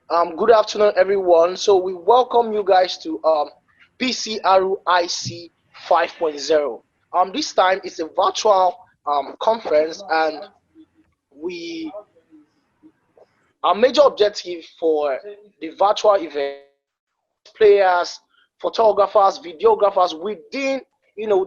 Good afternoon, everyone. So we welcome you guys to PCRIC 5.0. This time it's a virtual conference, and we our major objective for the virtual event, players, photographers, videographers within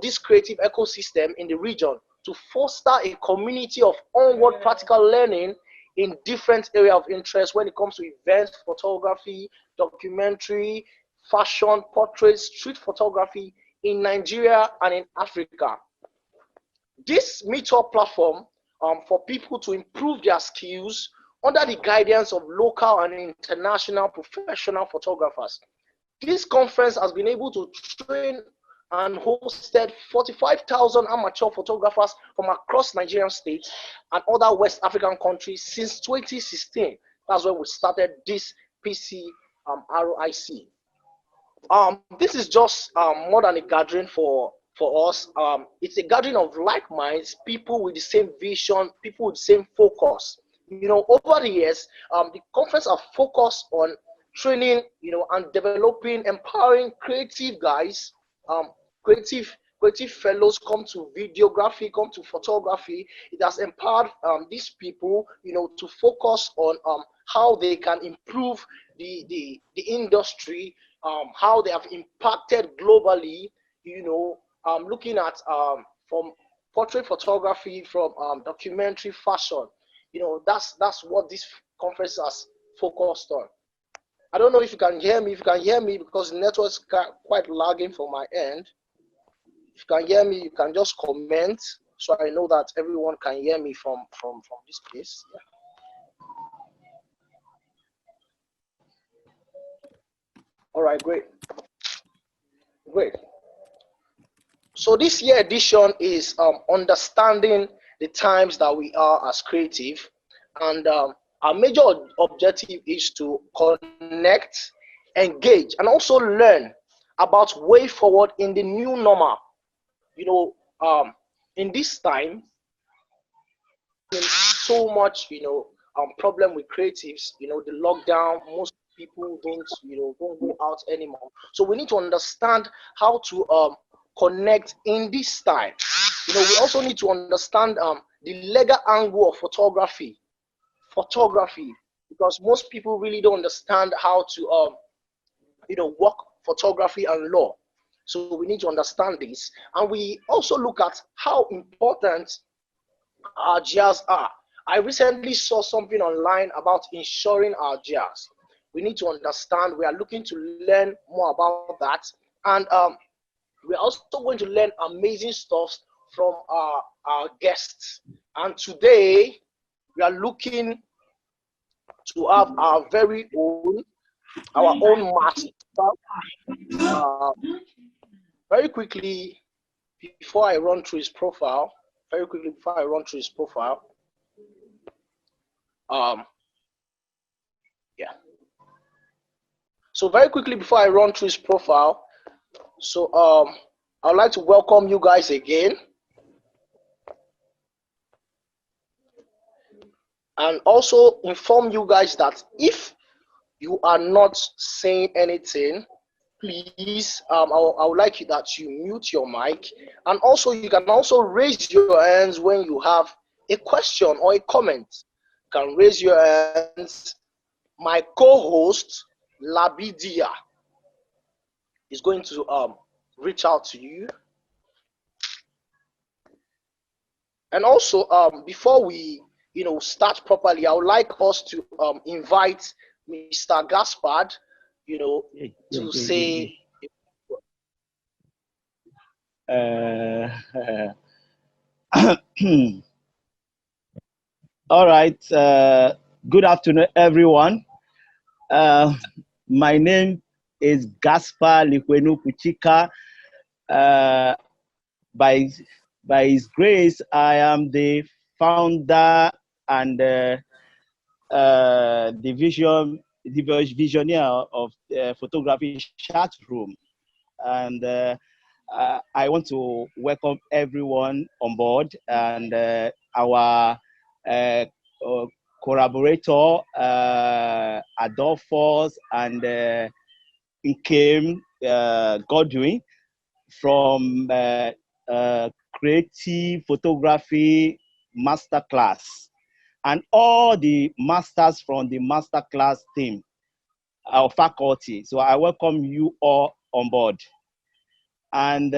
this creative ecosystem in the region to foster a community of onward practical learning in different areas of interest when it comes to events, photography, documentary, fashion, portraits, street photography in Nigeria and in Africa. This meetup platform for people to improve their skills under the guidance of local and international professional photographers. This conference has been able to train and hosted 45,000 amateur photographers from across Nigerian states and other West African countries since 2016. That's when we started this PCRIC. This is just more than a gathering for us. It's a gathering of like minds, people with the same vision, people with the same focus. Over the years, the conference have focused on training, and developing, empowering creative guys, creative fellows come to videography, come to photography. It has empowered these people, to focus on how they can improve the industry, how they have impacted globally, looking at from portrait photography, from documentary, fashion. That's what this conference has focused on. I don't know if you can hear me. If you can hear me, because the network is quite lagging from my end. If you can hear me, you can just comment so I know that everyone can hear me from this place. Yeah. All right, great. So this year edition is understanding the times that we are as creative, and our major objective is to connect, engage, and also learn about way forward in the new normal. In this time, so much, problem with creatives. The lockdown, most people don't go out anymore. So we need to understand how to connect in this time. We also need to understand the legal angle of photography, because most people really don't understand how to work photography and law. So we need to understand this, and we also look at how important our jars are. I recently saw something online about insuring our jars. We need to understand. We are looking to learn more about that, and we're also going to learn amazing stuff from our guests. And today we are looking to have our own master. Very quickly, before I run through his profile, yeah. So very quickly before I run through his profile, so I'd like to welcome you guys again, and also inform you guys that if you are not saying anything, please, I would like you that you mute your mic, and also you can also raise your hands when you have a question or a comment. You can raise your hands. My co-host Labidia is going to reach out to you. And also before we start properly, I would like us to invite Mr. Gaspard to say all right, good afternoon, everyone. My name is Gaspard Lihouenou Koutchika. By His grace, I am the founder and the visionaire of photography chat room, and I want to welcome everyone on board, and our collaborator, Adolphus and Nkem Godwin from Creative Photography Masterclass, and all the masters from the Masterclass team, our faculty. So I welcome you all on board. And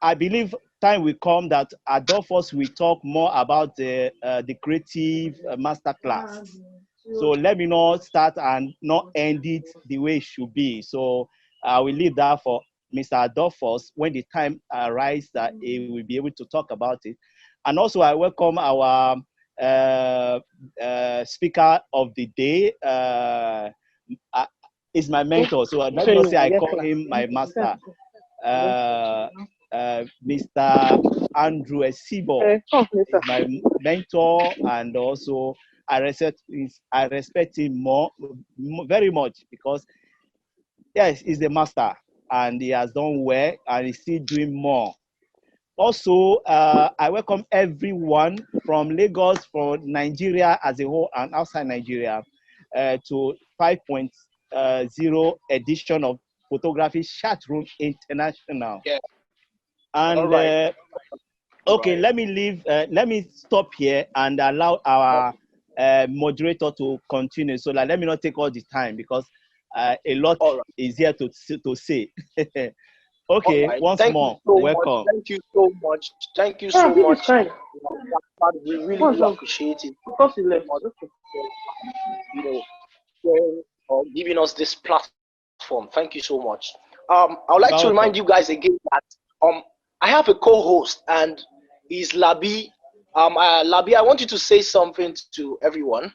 I believe time will come that Adolphus will talk more about the Creative Masterclass. So let me not start and not end it the way it should be. So I will leave that for Mr. Adolphus. When the time arrives that he will be able to talk about it. And also I welcome our speaker of the day. Is my mentor, so let me not say I call him my master. Mr. Andrew Esibo is my mentor, and also I respect him very much, because yes, he's the master and he has done well and he's still doing more. Also, I welcome everyone from Lagos, from Nigeria as a whole and outside Nigeria to 5.0 edition of Photography Chat Room International. Yeah. And right. Okay, let me stop here and allow our moderator to continue. So let me not take all the time, because a lot is here to say. Okay, right. once more, welcome. Thank you so much. Thank you so much. We really do appreciate it. Giving us this platform. Thank you so much. I would like to remind you guys again that I have a co-host, and he's Labi. Labi, I want you to say something to everyone.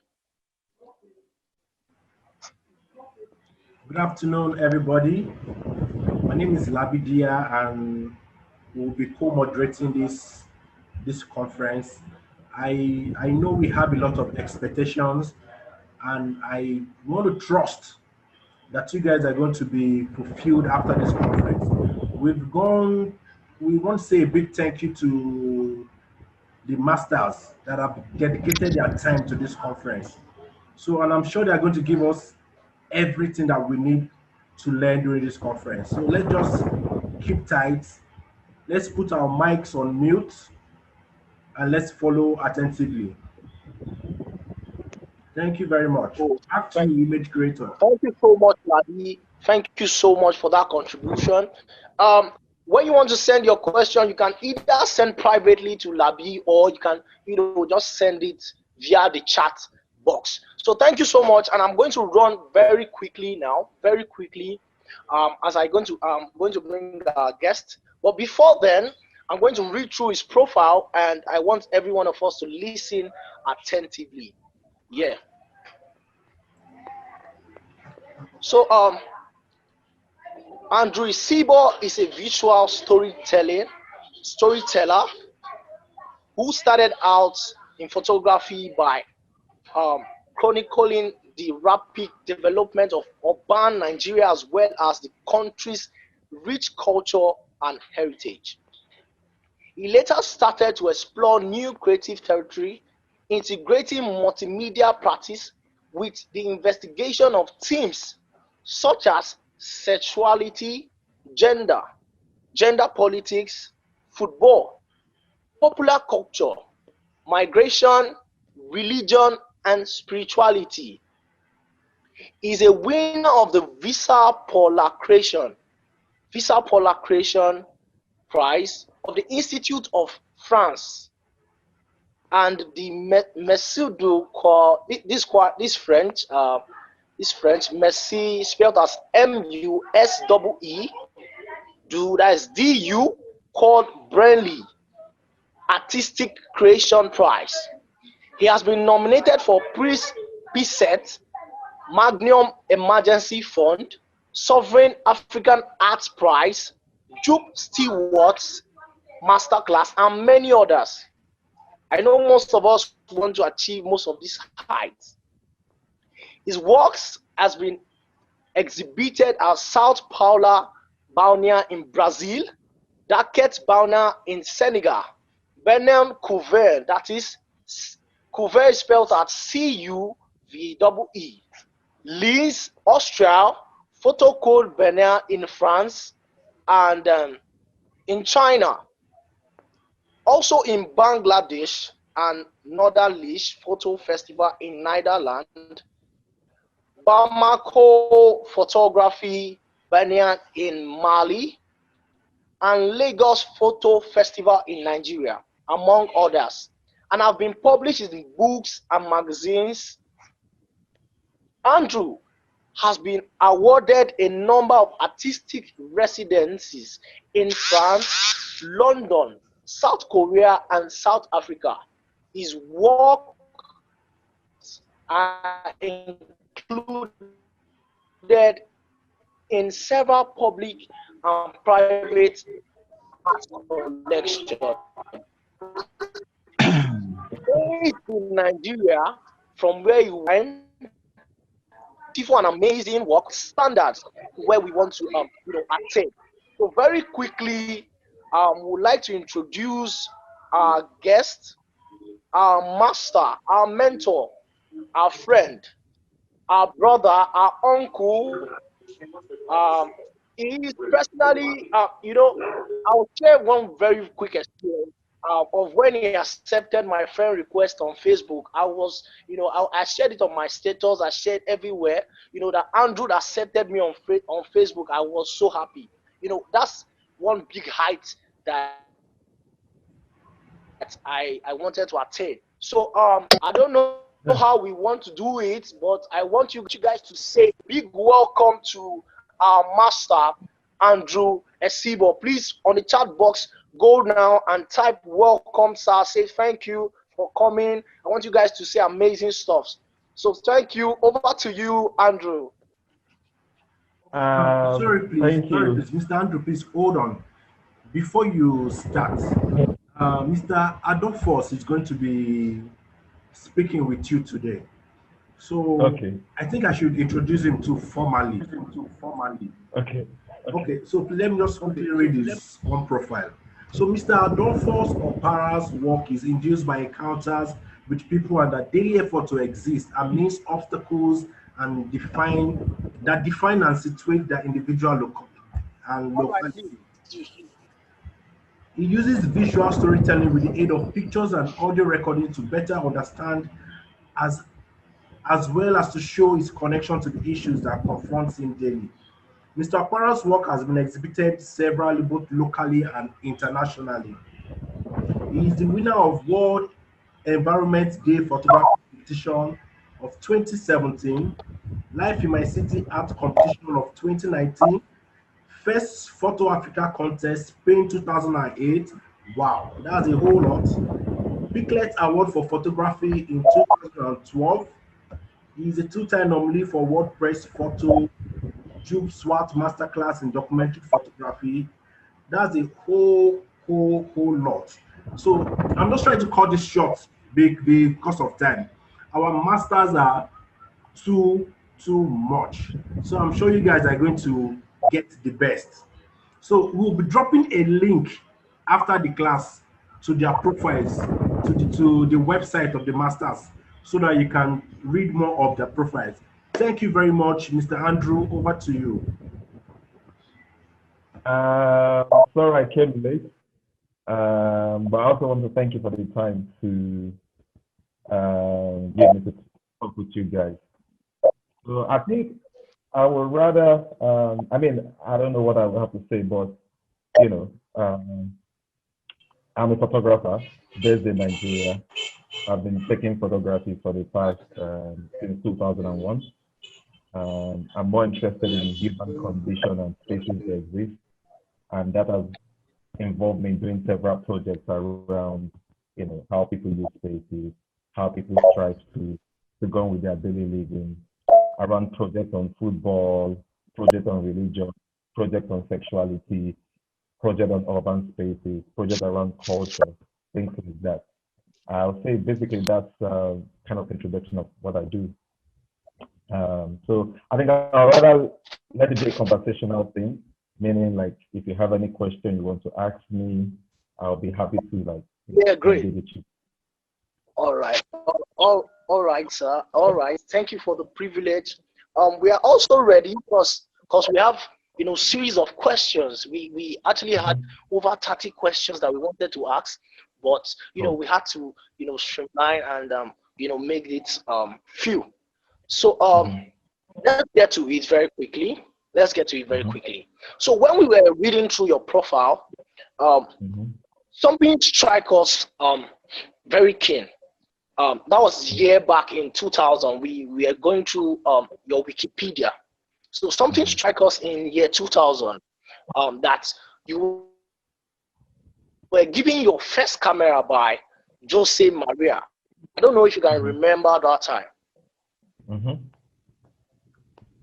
Good afternoon, everybody. My name is Labi Dia, and we'll be co-moderating this conference. I know we have a lot of expectations, and I want to trust that you guys are going to be fulfilled after this conference. We want to say a big thank you to the masters that have dedicated their time to this conference. So, and I'm sure they're going to give us everything that we need to learn during this conference. So let's just keep tight. Let's put our mics on mute and let's follow attentively. Thank you very much. Back to you, image creator. Thank you so much, Labi. Thank you so much for that contribution. When you want to send your question, you can either send privately to Labi, or you can, just send it via the chat box. So thank you so much, and I'm going to run very quickly now, as I'm going to bring our guest. But before then, I'm going to read through his profile, and I want every one of us to listen attentively. Yeah. So Andrew Esibo is a visual storyteller who started out in photography by chronicling the rapid development of urban Nigeria, as well as the country's rich culture and heritage. He later started to explore new creative territory, integrating multimedia practice with the investigation of themes such as sexuality, gender politics, football, popular culture, migration, religion, and spirituality. He is a winner of the Visa Polar Creation Prize of the Institute of France, and the Messi this French Messi, spelled as M-U-S-E-E, that is D-U, called Brainly Artistic Creation Prize. He has been nominated for PCET, Magnum Emergency Fund, Sovereign African Arts Prize, Jupe Stewart's Masterclass, and many others. I know most of us want to achieve most of these heights. His works has been exhibited at South Paula Baunea in Brazil, Dakar Baunea in Senegal, Benin Couvert, that is Couve is spelled at Cuve. Linz, Austria, Photocode Benin in France, and in China. Also in Bangladesh and Northern Lish Photo Festival in Netherlands, Bamako Photography Benin in Mali, and Lagos Photo Festival in Nigeria, among others. And have been published in books and magazines. Andrew has been awarded a number of artistic residencies in France, London, South Korea, and South Africa. His work are included in several public and private art collections. Based in Nigeria, from where you went, for an amazing work standards where we want to attain. So very quickly, would like to introduce our guest, our master, our mentor, our friend, our brother, our uncle. He is personally, I'll share one very quick experience of when he accepted my friend request on Facebook. I was, I shared it on my status. I shared everywhere. That Andrew accepted me on Facebook. I was so happy. That's one big height that I wanted to attain. So I don't know how we want to do it, but I want you guys to say big welcome to our master, Andrew Esibo. Please, on the chat box, go now and type welcome, sir. Say thank you for coming. I want you guys to say amazing stuff. So thank you. Over to you, Andrew. Sorry, please, Mr. Andrew, please hold on. Before you start, Mr. Adolphus is going to be speaking with you today. So I think I should introduce him to formally. Okay, so let me just quickly read his one profile. So Mr. Adolphus Opara's work is induced by encounters with people and their daily effort to exist amidst obstacles and define and situate the individual and locality. He uses visual storytelling with the aid of pictures and audio recording to better understand as well as to show his connection to the issues that confront him daily. Mr. Aquara's work has been exhibited severally, both locally and internationally. He is the winner of World Environment Day Photography Competition of 2017, Life in My City Art Competition of 2019, First Photo Africa Contest, Spain 2008. Wow, that's a whole lot. Piclet Award for Photography in 2012. He is a two-time nominee for WordPress Photo Jube Swat Masterclass in Documentary Photography. That's a whole lot. So I'm just trying to cut this short because of time. Our masters are too much. So I'm sure you guys are going to get the best. So we'll be dropping a link after the class to their profiles, to the website of the masters, so that you can read more of their profiles. Thank you very much, Mr. Andrew. Over to you. Sorry I came late, but I also want to thank you for the time to give me to talk with you guys. So I think I would rather, I don't know what I will have to say, but, I'm a photographer based in Nigeria. I've been taking photography for the past, since 2001. I'm more interested in human condition and spaces that exist, and that has involved me in doing several projects around, how people use spaces, how people strive to go on with their daily living, around projects on football, projects on religion, projects on sexuality, projects on urban spaces, projects around culture, things like that. I'll say basically that's kind of introduction of what I do. So I think I'd rather let it be a conversational thing, meaning like if you have any question you want to ask me, I'll be happy to great. with you. All right. All right, sir. All right. Thank you for the privilege. We are also ready because we have series of questions. We actually had over 30 questions that we wanted to ask, but we had to streamline and make it few. So let's get to it very quickly. So when we were reading through your profile, something struck us very keen. That was year back in 2000. We are going through your Wikipedia. So something struck us in year 2000 that you were giving your first camera by Jose Maria. I don't know if you can remember that time.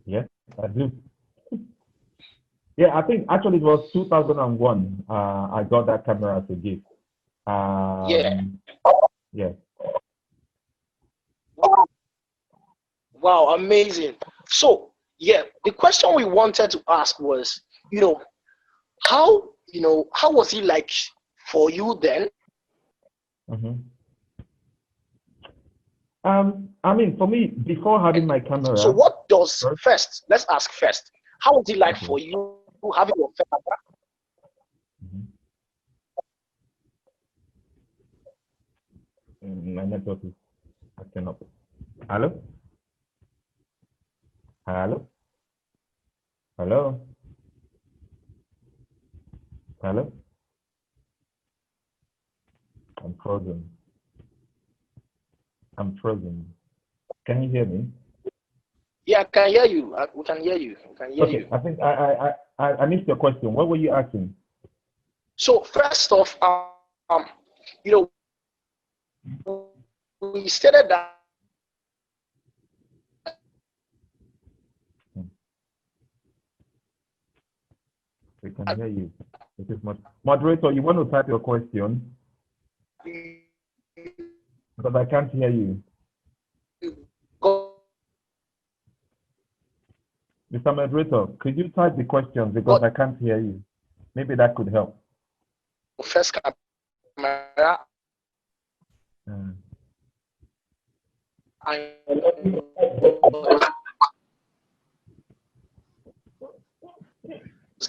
Yes, I do. Yeah, I think actually it was 2001. I got that camera as a gift. Yeah. Wow, amazing. So, yeah, the question we wanted to ask was, how was it like for you then? I mean, for me, before having my camera. So what does first, let's ask first, how was it like for you having your camera? My network is acting up. Hello? Hello? Hello? Hello? I'm frozen. Can you hear me? Yeah, I can hear you. We can hear you. Okay, I think I missed your question. What were you asking? So first off, we stated that. We can hear you. It is moderator, you want to type your question? Because I can't hear you. Mr. Moderator, could you type the questions because I can't hear you? Maybe that could help. First camera.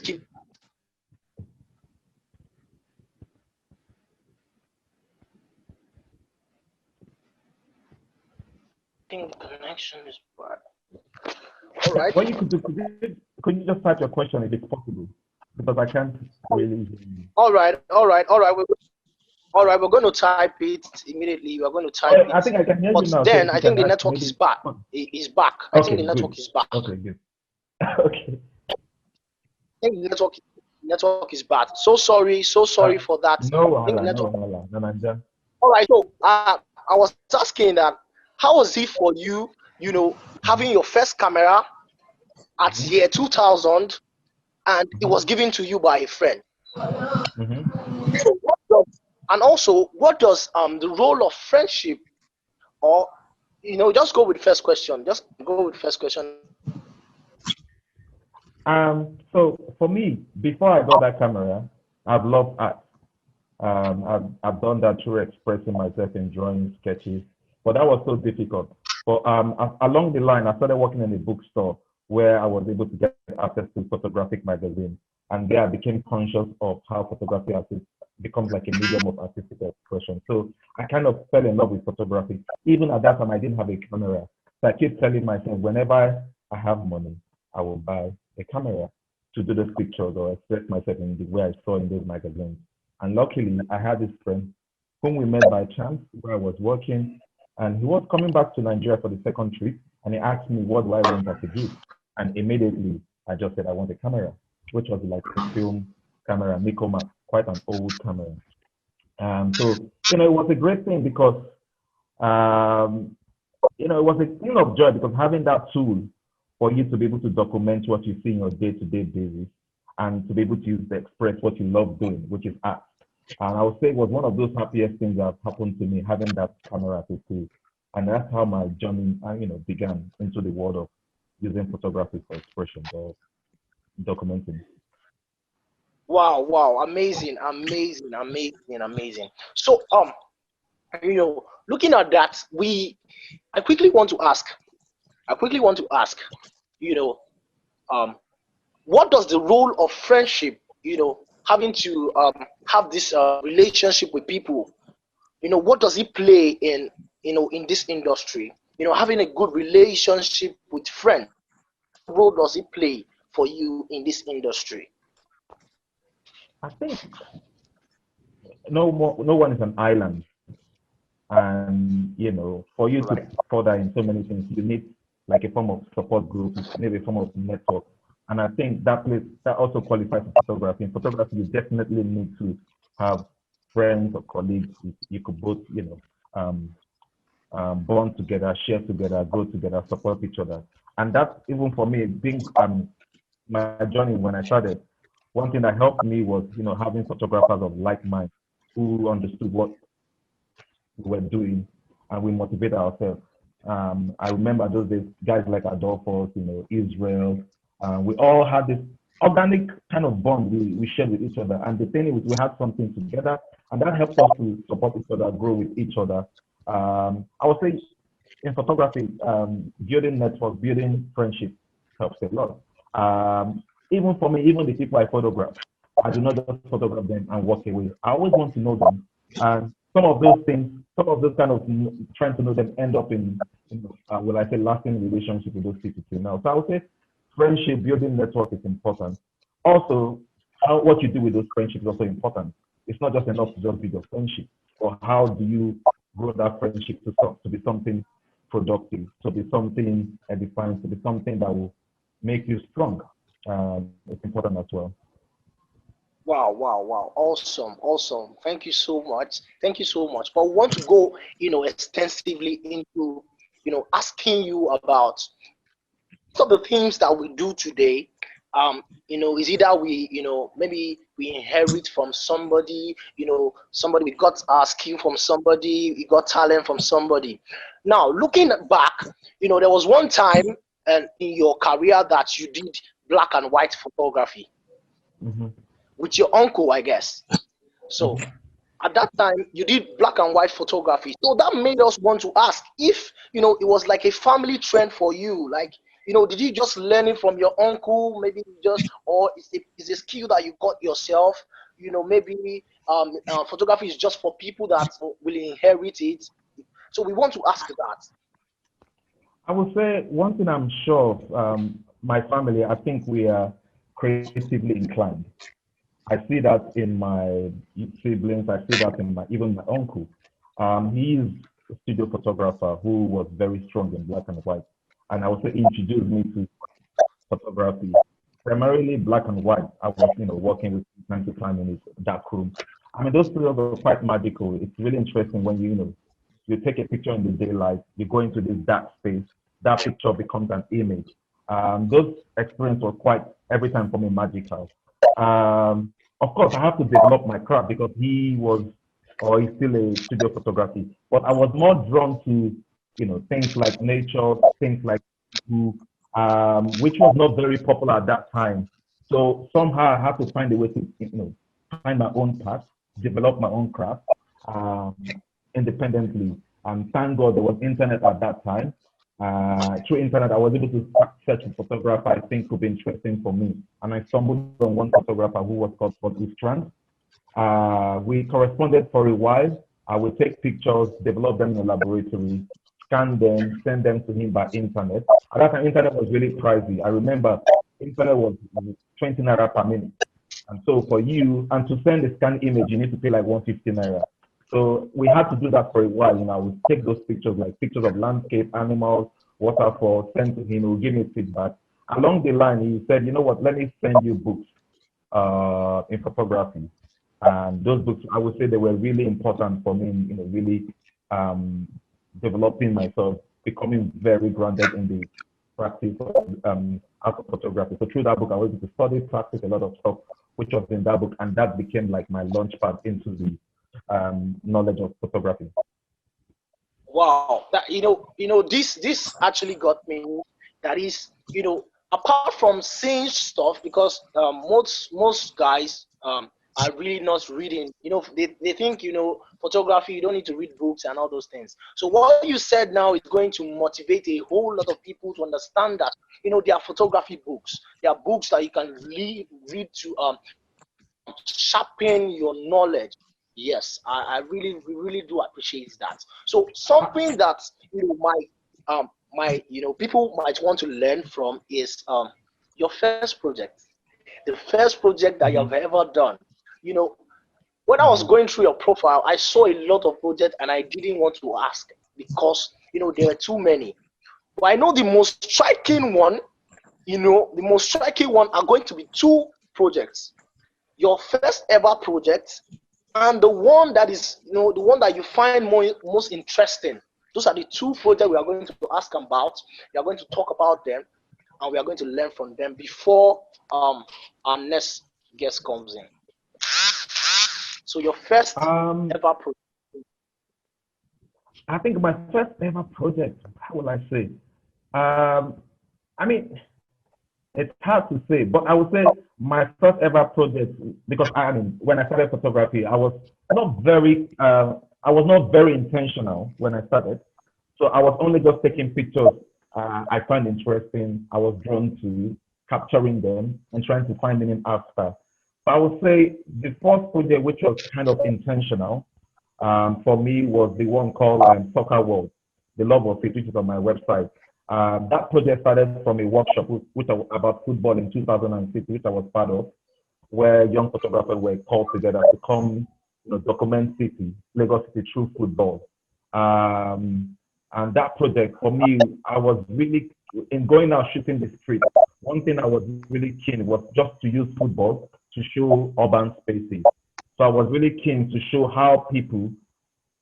Keep. I think the connection is bad. All right. What you could do, could you just type your question if it's possible? Because I can't really hear you. All right. We're going to type it immediately. We're going to type it. I think I can hear you now. But then I think the network is back. It's back. I think the network is back. Okay, good. Okay. I think the network is bad. So sorry for that. No, all right. So I was asking that how was it for you, having your first camera at year 2000 and it was given to you by a friend? So what does the role of friendship, or just go with the first question. So for me, before I got that camera, I've loved art. I've done that through expressing myself in drawing, sketches, but that was so difficult. But along the line, I started working in a bookstore where I was able to get access to photographic magazines, and there I became conscious of how photography becomes like a medium of artistic expression. So I kind of fell in love with photography. Even at that time, I didn't have a camera. So I keep telling myself, whenever I have money, I will buy a camera to do those pictures or express myself in the way I saw in those magazines. And luckily, I had this friend whom we met by chance where I was working, and he was coming back to Nigeria for the second trip, and he asked me, what do I want as a gift? And immediately, I just said, I want a camera, which was like a film camera, Nikoma, quite an old camera. So, it was a great thing because, it was a thing of joy because having that tool for you to be able to document what you see in your day-to-day basis and to be able to use to express what you love doing, which is art. And I would say it was one of those happiest things that happened to me, having that camera to see. And that's how my journey, began into the world of using photography for expression or documenting. Wow, amazing. So You know, looking at that, I quickly want to ask, you know, what does the role of friendship, having to have this relationship with people, what does it play in, in this industry? Having a good relationship with friends, what role does it play for you in this industry? I think no one is an island, and for you to Right. further in so many things, you need like a form of support group, maybe a form of network. And I think that also qualifies for photography. In photography, you definitely need to have friends or colleagues you could both, um, bond together, share together, grow together, support each other. And that's even for me, being my journey when I started. One thing that helped me was, having photographers of like mind who understood what we were doing, and we motivate ourselves. I remember those days, guys like Adolphus, Israel, we all had this organic kind of bond we shared with each other. And the thing is, we had something together, and that helped us to support each other, grow with each other. I would say in photography, building network, building friendship helps a lot. Even for me, even the people I photograph, I do not just photograph them and walk away. I always want to know them. And some of those things, some of those kind of trying to know them end up in, will I say, lasting relationship with those people till now. So I would say friendship, building network is important. Also, what you do with those friendships is also important. It's not just enough to just build a friendship, or how do you grow that friendship to be something productive, to be something edifying, to be something that will make you strong. It's important as well. Wow, wow, wow. Awesome, awesome. Thank you so much. Thank you so much. But we want to go, extensively into, asking you about some of the things that we do today. Is either we, maybe we inherit from somebody, somebody, we got our skill from somebody, we got talent from somebody. Now, looking back, there was one time in your career that you did black and white photography Mhm. with your uncle, I guess. So Mhm. at that time, you did black and white photography. So that made us want to ask if, it was like a family trend for you. Like, did you just learn it from your uncle? Maybe just, or is a skill that you got yourself? Maybe photography is just for people that will inherit it. So we want to ask that. I would say one thing I'm sure of, my family, I think we are creatively inclined. I see that in my siblings. I see that in even my uncle. He is a studio photographer who was very strong in black and white, and I would say introduced me to photography, primarily black and white. I was, working with him time to time in his dark room. I mean, those periods are quite magical. It's really interesting when you take a picture in the daylight, you go into this dark space, that picture becomes an image. Those experiences were quite every time for me magical. Of course, I have to develop my craft because he was, or he's still a studio photography. But I was more drawn to, things like nature, things like who, which was not very popular at that time. So somehow I had to find a way to, find my own path, develop my own craft um, independently. And thank God there was internet at that time. Through internet, I was able to search a photographer I think could be interesting for me. And I stumbled on one photographer who was called Strand. We corresponded for a while. I would take pictures, develop them in a laboratory, scan them, send them to him by internet. At that time, internet was really pricey. I remember internet was 20 naira per minute. And so for you, and to send a scanned image, you need to pay like 150 naira. So we had to do that for a while. I would take those pictures, like pictures of landscape, animals, waterfalls, send to him. He would give me feedback. Along the line, he said, you know what, let me send you books in photography. And those books, I would say they were really important for me in, really developing myself, becoming very grounded in the practice of art of photography. So through that book, I was able to study, practice a lot of stuff, which was in that book, and that became like my launch pad into the knowledge of photography. Wow, that this actually got me. That is, apart from seeing stuff, because most guys, are really not reading. They think, photography, you don't need to read books and all those things. So what you said now is going to motivate a whole lot of people to understand that, there are photography books. There are books that you can read to sharpen your knowledge. Yes, I really do appreciate that. So something that people might want to learn from is your first project, the first project that you've ever done. When I was going through your profile, I saw a lot of projects and I didn't want to ask because there were too many. But I know the most striking one are going to be two projects. Your first ever project and the one that is, the one that you find most interesting. Those are the two projects we are going to ask about. We are going to talk about them and we are going to learn from them before our next guest comes in. So your first ever project. I think my first ever project, how will I say? I mean, it's hard to say, but I would say my first ever project, because when I started photography, I was not very intentional when I started. So I was only just taking pictures I find interesting, I was drawn to, capturing them and trying to find meaning after. But I would say the first project, which was kind of intentional for me, was the one called Soccer World, the love of it, which is on my website. That project started from a workshop about football in 2006, which I was part of, where young photographers were called together to come, document Lagos City through football. And that project for me, I was really, in going out shooting the street, one thing I was really keen was just to use football to show urban spaces. So I was really keen to show how people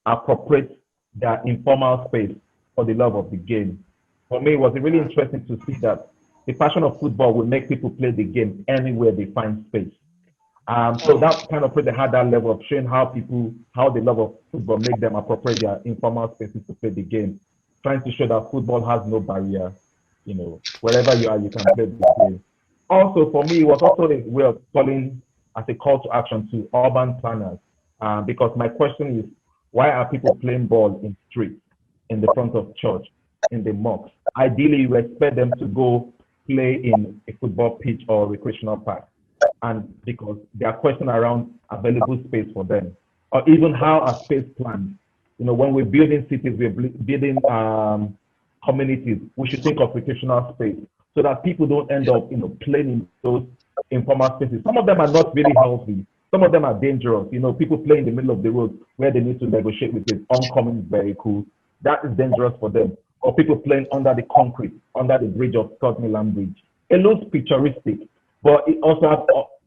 appropriate their informal space for the love of the game. For me, it was really interesting to see that the passion of football will make people play the game anywhere they find space. So that kind of project had that level of showing how the love of football make them appropriate their informal spaces to play the game, trying to show that football has no barrier. Wherever you are, you can play the game. Also, for me, it was also a way of calling as a call to action to urban planners, because my question is, why are people playing ball in streets, in the front of church, in the mosques? Ideally, you expect them to go play in a football pitch or recreational park. And because there are questions around available space for them, or even how are space planned. When we're building cities, we're building communities, we should think of recreational space so that people don't end up, playing in those informal spaces. Some of them are not really healthy. Some of them are dangerous. People play in the middle of the road where they need to negotiate with an oncoming vehicle. That is dangerous for them. Or people playing under the concrete, under the bridge of Scott Milan Bridge. It looks picturestic, but it also has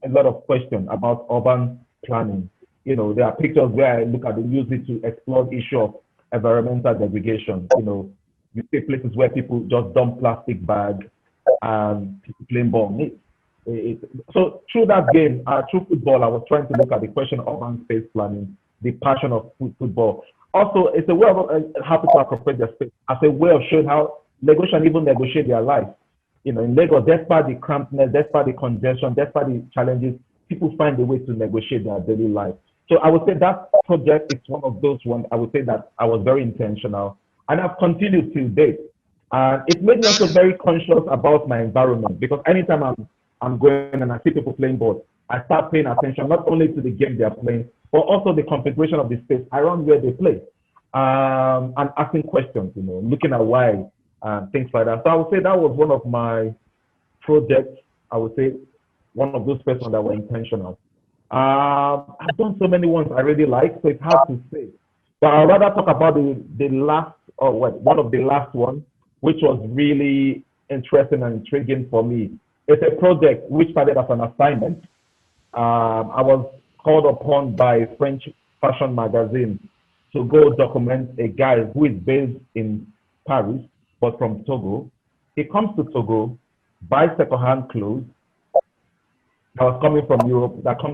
a lot of questions about urban planning. There are pictures where I look at it, use it to explore the issue of environmental degradation. You see places where people just dump plastic bags and people playing ball. So through that game, through football, I was trying to look at the question of urban space planning, the passion of football. Also, it's a way of how people appropriate their space, as a way of showing how Lagos can even negotiate their life. In Lagos, despite the crampedness, despite the congestion, despite the challenges, people find a way to negotiate their daily life. So I would say that project is one of those ones. I would say that I was very intentional, and I've continued till date. And it made me also very conscious about my environment, because anytime I'm going and I see people playing ball, I start paying attention not only to the game they're playing, but also the configuration of the space around where they play, and asking questions, looking at why, things like that. So I would say that was one of my projects. I would say one of those persons that were intentional. I've done so many ones I really like, so it's hard to say. But I'd rather talk about one of the last ones, which was really interesting and intriguing for me. It's a project which started as an assignment. I was called upon by French fashion magazine to go document a guy who is based in Paris, but from Togo. He comes to Togo, buys secondhand clothes that comes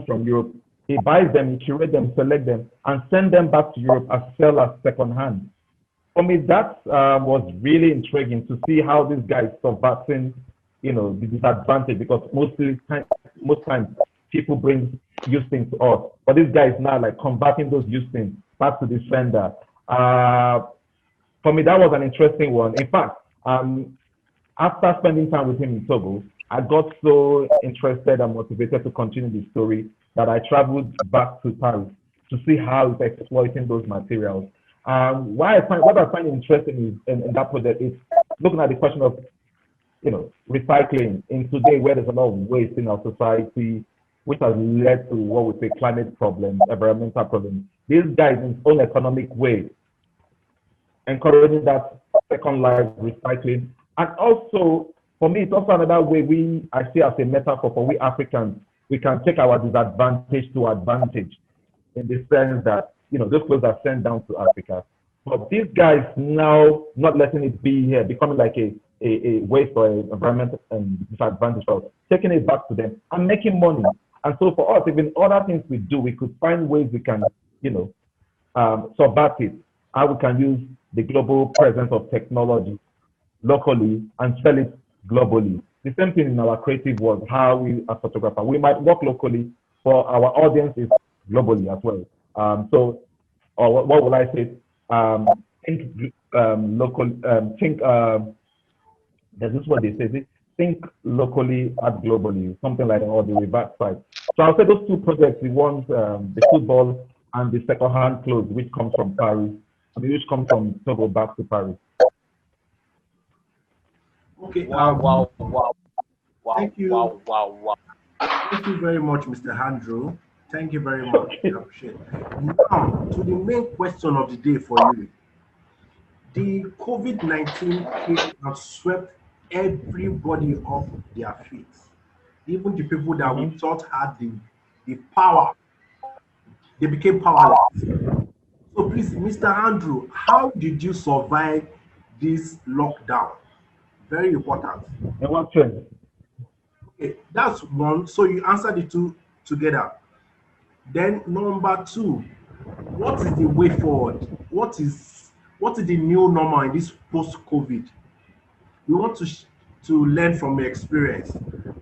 from Europe. He buys them, he curates them, select them, and send them back to Europe as sell as secondhand. For me, that was really intriguing to see how this guy is subverting, the disadvantage, because most times people bring used things to us. But this guy is now like converting those used things back to the sender. For me, that was an interesting one. In fact, after spending time with him in Togo, I got so interested and motivated to continue the story that I traveled back to Paris to see how it's exploiting those materials. What I find interesting is in that project is looking at the question of, recycling in today where there's a lot of waste in our society, which has led to what we say climate problems, environmental problems. These guys, in his own economic way, encouraging that second life recycling. And also, for me, it's also another way I see as a metaphor for we Africans, we can take our disadvantage to advantage in the sense that, those clothes are sent down to Africa. But these guys now not letting it be here, becoming like a waste or an environmental disadvantage, or taking it back to them and making money. And so for us, even other things we do, we could find ways we can, subvert it, how we can use the global presence of technology locally and sell it globally. The same thing in our creative world, how we as photographers, we might work locally, for our audience is globally as well. What will I say? Think local, there's this what they say, think locally, act globally, something like that, or the reverse side. So I'll say those two projects, the ones, the football and the second-hand clothes, which comes from Paris, which comes from Togo back to Paris. Okay. Wow. Thank you. Wow. Thank you very much, Mr. Andrew. Thank you very much. I appreciate it. Now, to the main question of the day for you. The COVID-19 came and swept everybody off their feet. Even the people that we thought had the power, they became powerless. So please, Mr. Andrew, how did you survive this lockdown? Very important. And what trend? Okay, that's one. So you answered the two together. Then number two, what is the way forward? What is the new normal in this post-COVID? We want to learn from your experience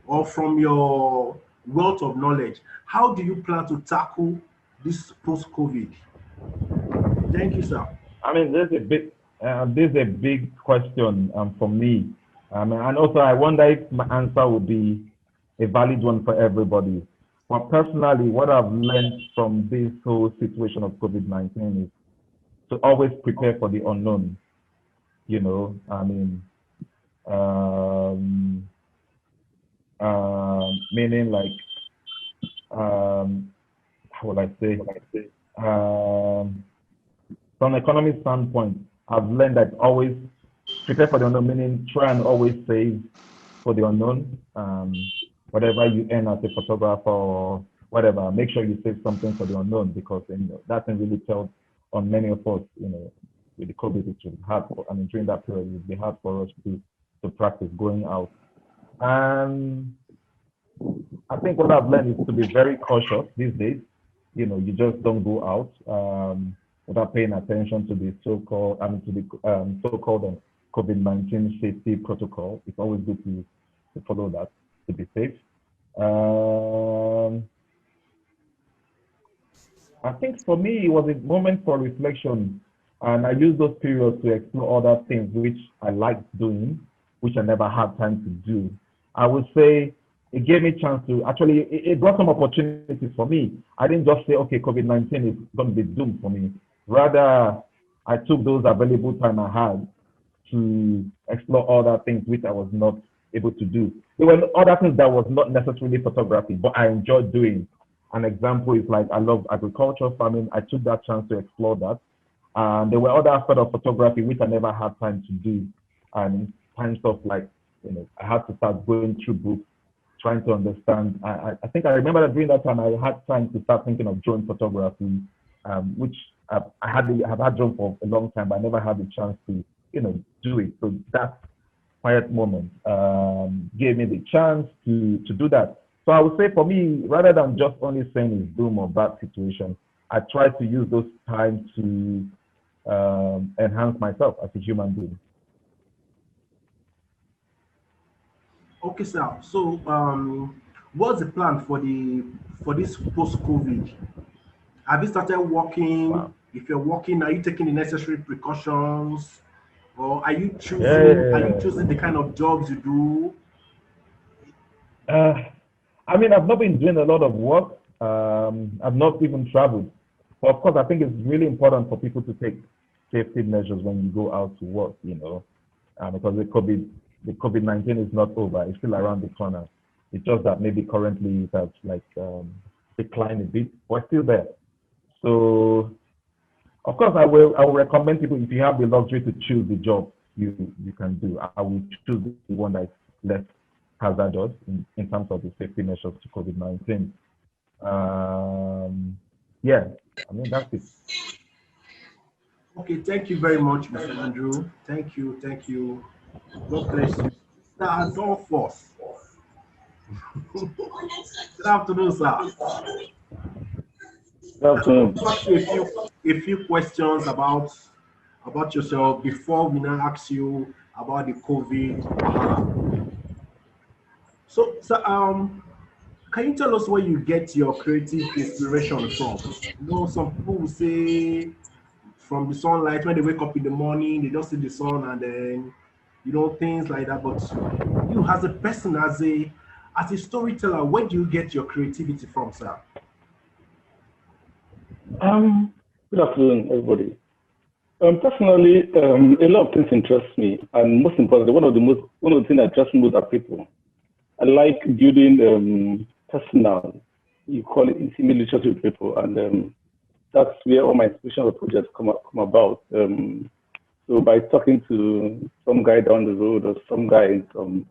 or from your wealth of knowledge. How do you plan to tackle this post-COVID? Thank you, sir. I mean, this is a big question for me. And also, I wonder if my answer would be a valid one for everybody. But personally, what I've learned from this whole situation of COVID-19 is to always prepare for the unknown. Meaning like, how would I say? From an economic standpoint, I've learned that always prepare for the unknown, meaning try and always save for the unknown. Whatever you earn as a photographer or whatever, make sure you save something for the unknown, because that can really tell on many of us, with the COVID, it was hard during that period, it would be hard for us to practice going out. And I think what I've learned is to be very cautious these days. You just don't go out without paying attention to the so-called COVID-19 safety protocol. It's always good to follow that, to be safe. I think for me, it was a moment for reflection, and I used those periods to explore other things which I liked doing, which I never had time to do. I would say it gave me a chance to it brought some opportunities for me. I didn't just say, okay, COVID-19 is going to be doomed for me. Rather, I took those available time I had to explore other things which I was not able to do. There were other things that was not necessarily photography, but I enjoyed doing. An example is like I love agriculture, farming. I took that chance to explore that. And there were other aspects of photography which I never had time to do. And times of like, I had to start going through books, trying to understand. I think I remember that during that time I had time to start thinking of drone photography, which I've had drone for a long time, but I never had the chance to, do it. So that quiet moment gave me the chance to do that. So I would say for me, rather than just only saying it's doom or bad situation, I try to use those times to enhance myself as a human being. Okay, sir. So what's the plan for this post-COVID? Have you started working? Wow. If you're working, are you taking the necessary precautions, or are you Yeah. choosing the kind of jobs you do? Uh, I mean, I've not been doing a lot of work. I've not even traveled. But of course, I think it's really important for people to take safety measures when you go out to work, because the COVID-19 is not over. It's still around the corner. It's just that maybe currently it has declined a bit, but it's still there. So of course, I will recommend people, if you have the luxury to choose the job you can do, I will choose the one that's less hazardous in terms of the safety measures to COVID-19. Yeah, I mean that's it. Okay, thank you very much, Mr. Andrew. Thank you, thank you. God bless you. Mr. Adolphus. Good afternoon, sir. Good I want afternoon. to ask you a few questions about yourself before we now ask you about the COVID. So, can you tell us where you get your creative inspiration from? Some people will say from the sunlight. When they wake up in the morning, they just see the sun, and then things like that. But you, as a person, as a storyteller, where do you get your creativity from, sir? Um, Good afternoon, everybody. Personally, a lot of things interest me, and most importantly, one of the things that interests me most are people. I like building personal, you call it intimate relationship with people, and that's where all my inspirational projects come about. So by talking to some guy down the road or some guy in some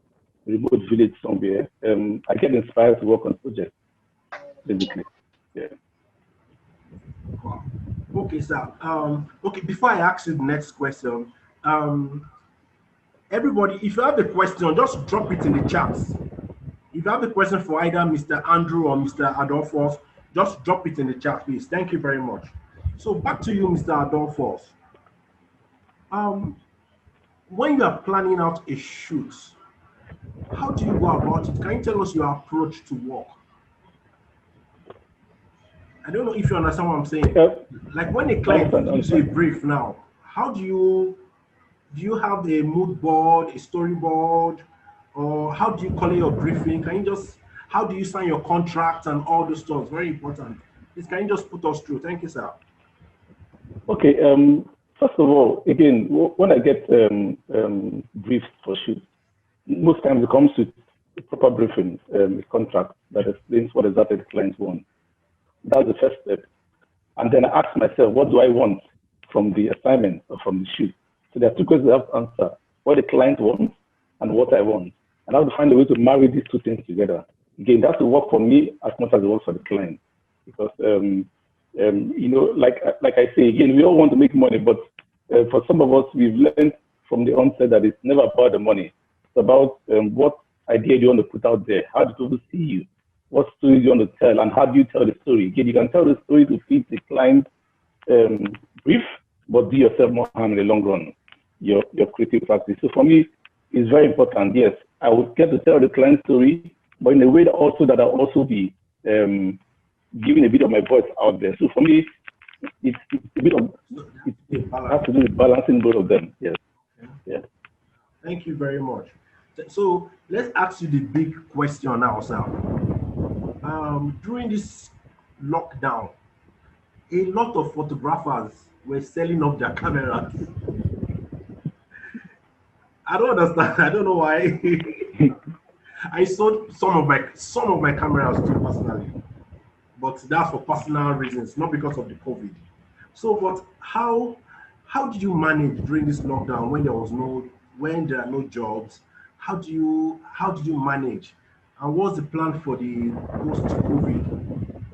remote village somewhere, I get inspired to work on projects, basically. Yeah. Okay, sir. Okay, before I ask you the next question, um, everybody, if you have a question, just drop it in the chat. If you have a question for either Mr. Andrew or Mr. Adolphus, just drop it in the chat, please. Thank you very much. So back to you, Mr. Adolphus. Um, when you are planning out a shoot, how do you go about it? Can you tell us your approach to work? I don't know if you understand what I'm saying. Yeah, Like when a I client understand. gives you a brief now, how do you have a mood board, a storyboard, or how do you call it your briefing? How do you sign your contract and all those stuff? Very important. Please, can you just put us through? Thank you, sir. Okay. First of all, again, when I get briefs for shoots, most times it comes with a proper briefing, a contract that explains what exactly the client wants. That's the first step. And then I ask myself, what do I want from the assignment or from the shoot? So there are two questions I have to answer: what the client wants and what I want. And I have to find a way to marry these two things together. Again, that will work for me as much as it works for the client. Because, like I say, again, we all want to make money, but for some of us, we've learned from the onset that it's never about the money. It's about what idea do you want to put out there? How do people see you? What story do you want to tell? And how do you tell the story? Again, you can tell the story to fit the client brief, but do yourself more harm in the long run, your creative practice. So for me, it's very important. Yes, I would get to tell the client story, but in a way that I'll also be giving a bit of my voice out there. So for me, it's a bit of, it has to do with balancing both of them. Yes. Yeah. Thank you very much. So let's ask you the big question now, sir. During this lockdown, a lot of photographers were selling off their cameras. I don't understand. I don't know why. I sold some of my cameras too personally, but that's for personal reasons, not because of the COVID. So, but how did you manage during this lockdown when there are no jobs? How did you manage? And what's the plan for the post COVID?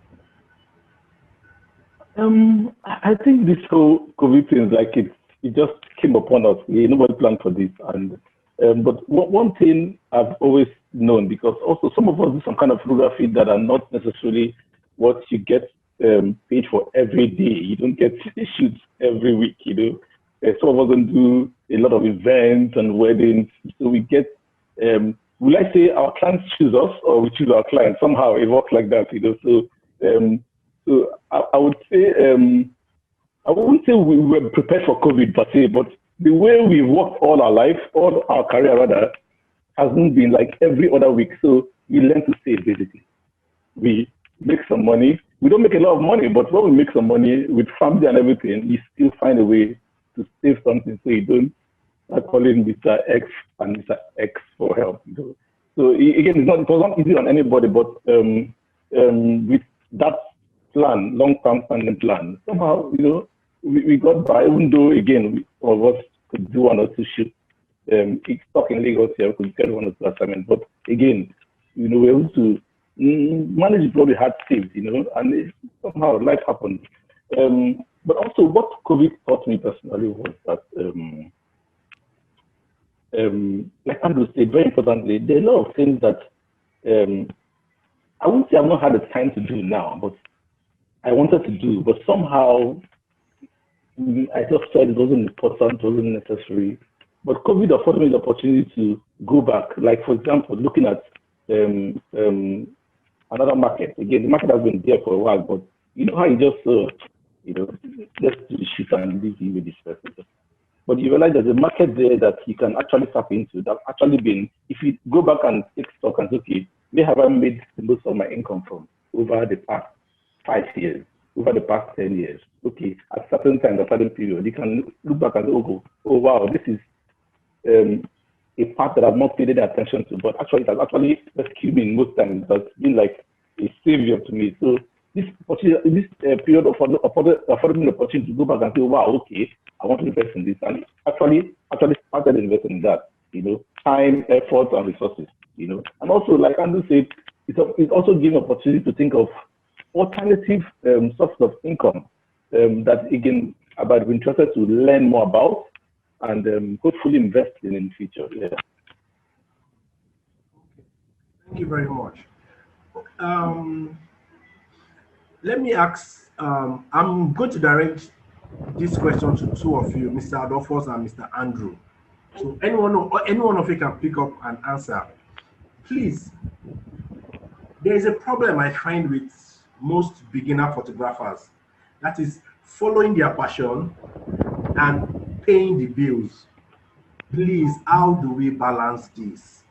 I think this whole COVID thing, like it just came upon us. Nobody planned for this, and but one thing I've always known, because also some of us do some kind of photography that are not necessarily what you get paid for every day. You don't get shoots every week. Some of us don't do a lot of events and weddings, so we get will I say our clients choose us or we choose our clients? Somehow it works like that, you know. So I would say I wouldn't say we were prepared for COVID per se, but the way we worked all our life, all our career rather, hasn't been like every other week. So we learn to save basically. We make some money. We don't make a lot of money, but when we make some money with family and everything, you still find a way to save something so you don't start calling Mr. X and Mr. X for help. You know? So again, it was not easy on anybody, but with that plan, long-term funding plan, somehow, you know, we got by, even though, again, all of us could do one or two shoots. It's stuck in Lagos here, we could get one or two assignments. But again, you know, we're able to manage probably hard things, you know, and somehow life happens. But also what COVID taught me personally was that, like Andrew said, very importantly, there are a lot of things that I wouldn't say I've not had the time to do now, but I wanted to do, but somehow I just thought it wasn't important, it wasn't necessary. But COVID afforded me the opportunity to go back. Like, for example, looking at another market. Again, the market has been there for a while, but you know how you just, you know, let's do the shoot and leave you with this person. But you realize there's a market there that you can actually tap into. That's actually been, if you go back and take stock and say, okay, where have I made most of my income from over the past 5 years, over the past 10 years? Okay, at certain times, at certain period, you can look back and say, oh wow, this is a part that I've not paid any attention to, but actually it has actually rescued me most times. It has been like a savior to me. So this period afforded me the opportunity to go back and say, wow, okay, I want to invest in this, and actually started investing in that. You know, time, effort, and resources. You know, and also like Andrew said, it also gives an opportunity to think of alternative sources of income that again I've been interested to learn more about and hopefully invest in the future. Yeah. Thank you very much. Let me ask, I'm going to direct this question to two of you, Mr. Adolphus and Mr. Andrew. So anyone of you can pick up and answer. Please, there is a problem I find with most beginner photographers. That is following their passion and paying the bills. Please, how do we balance this?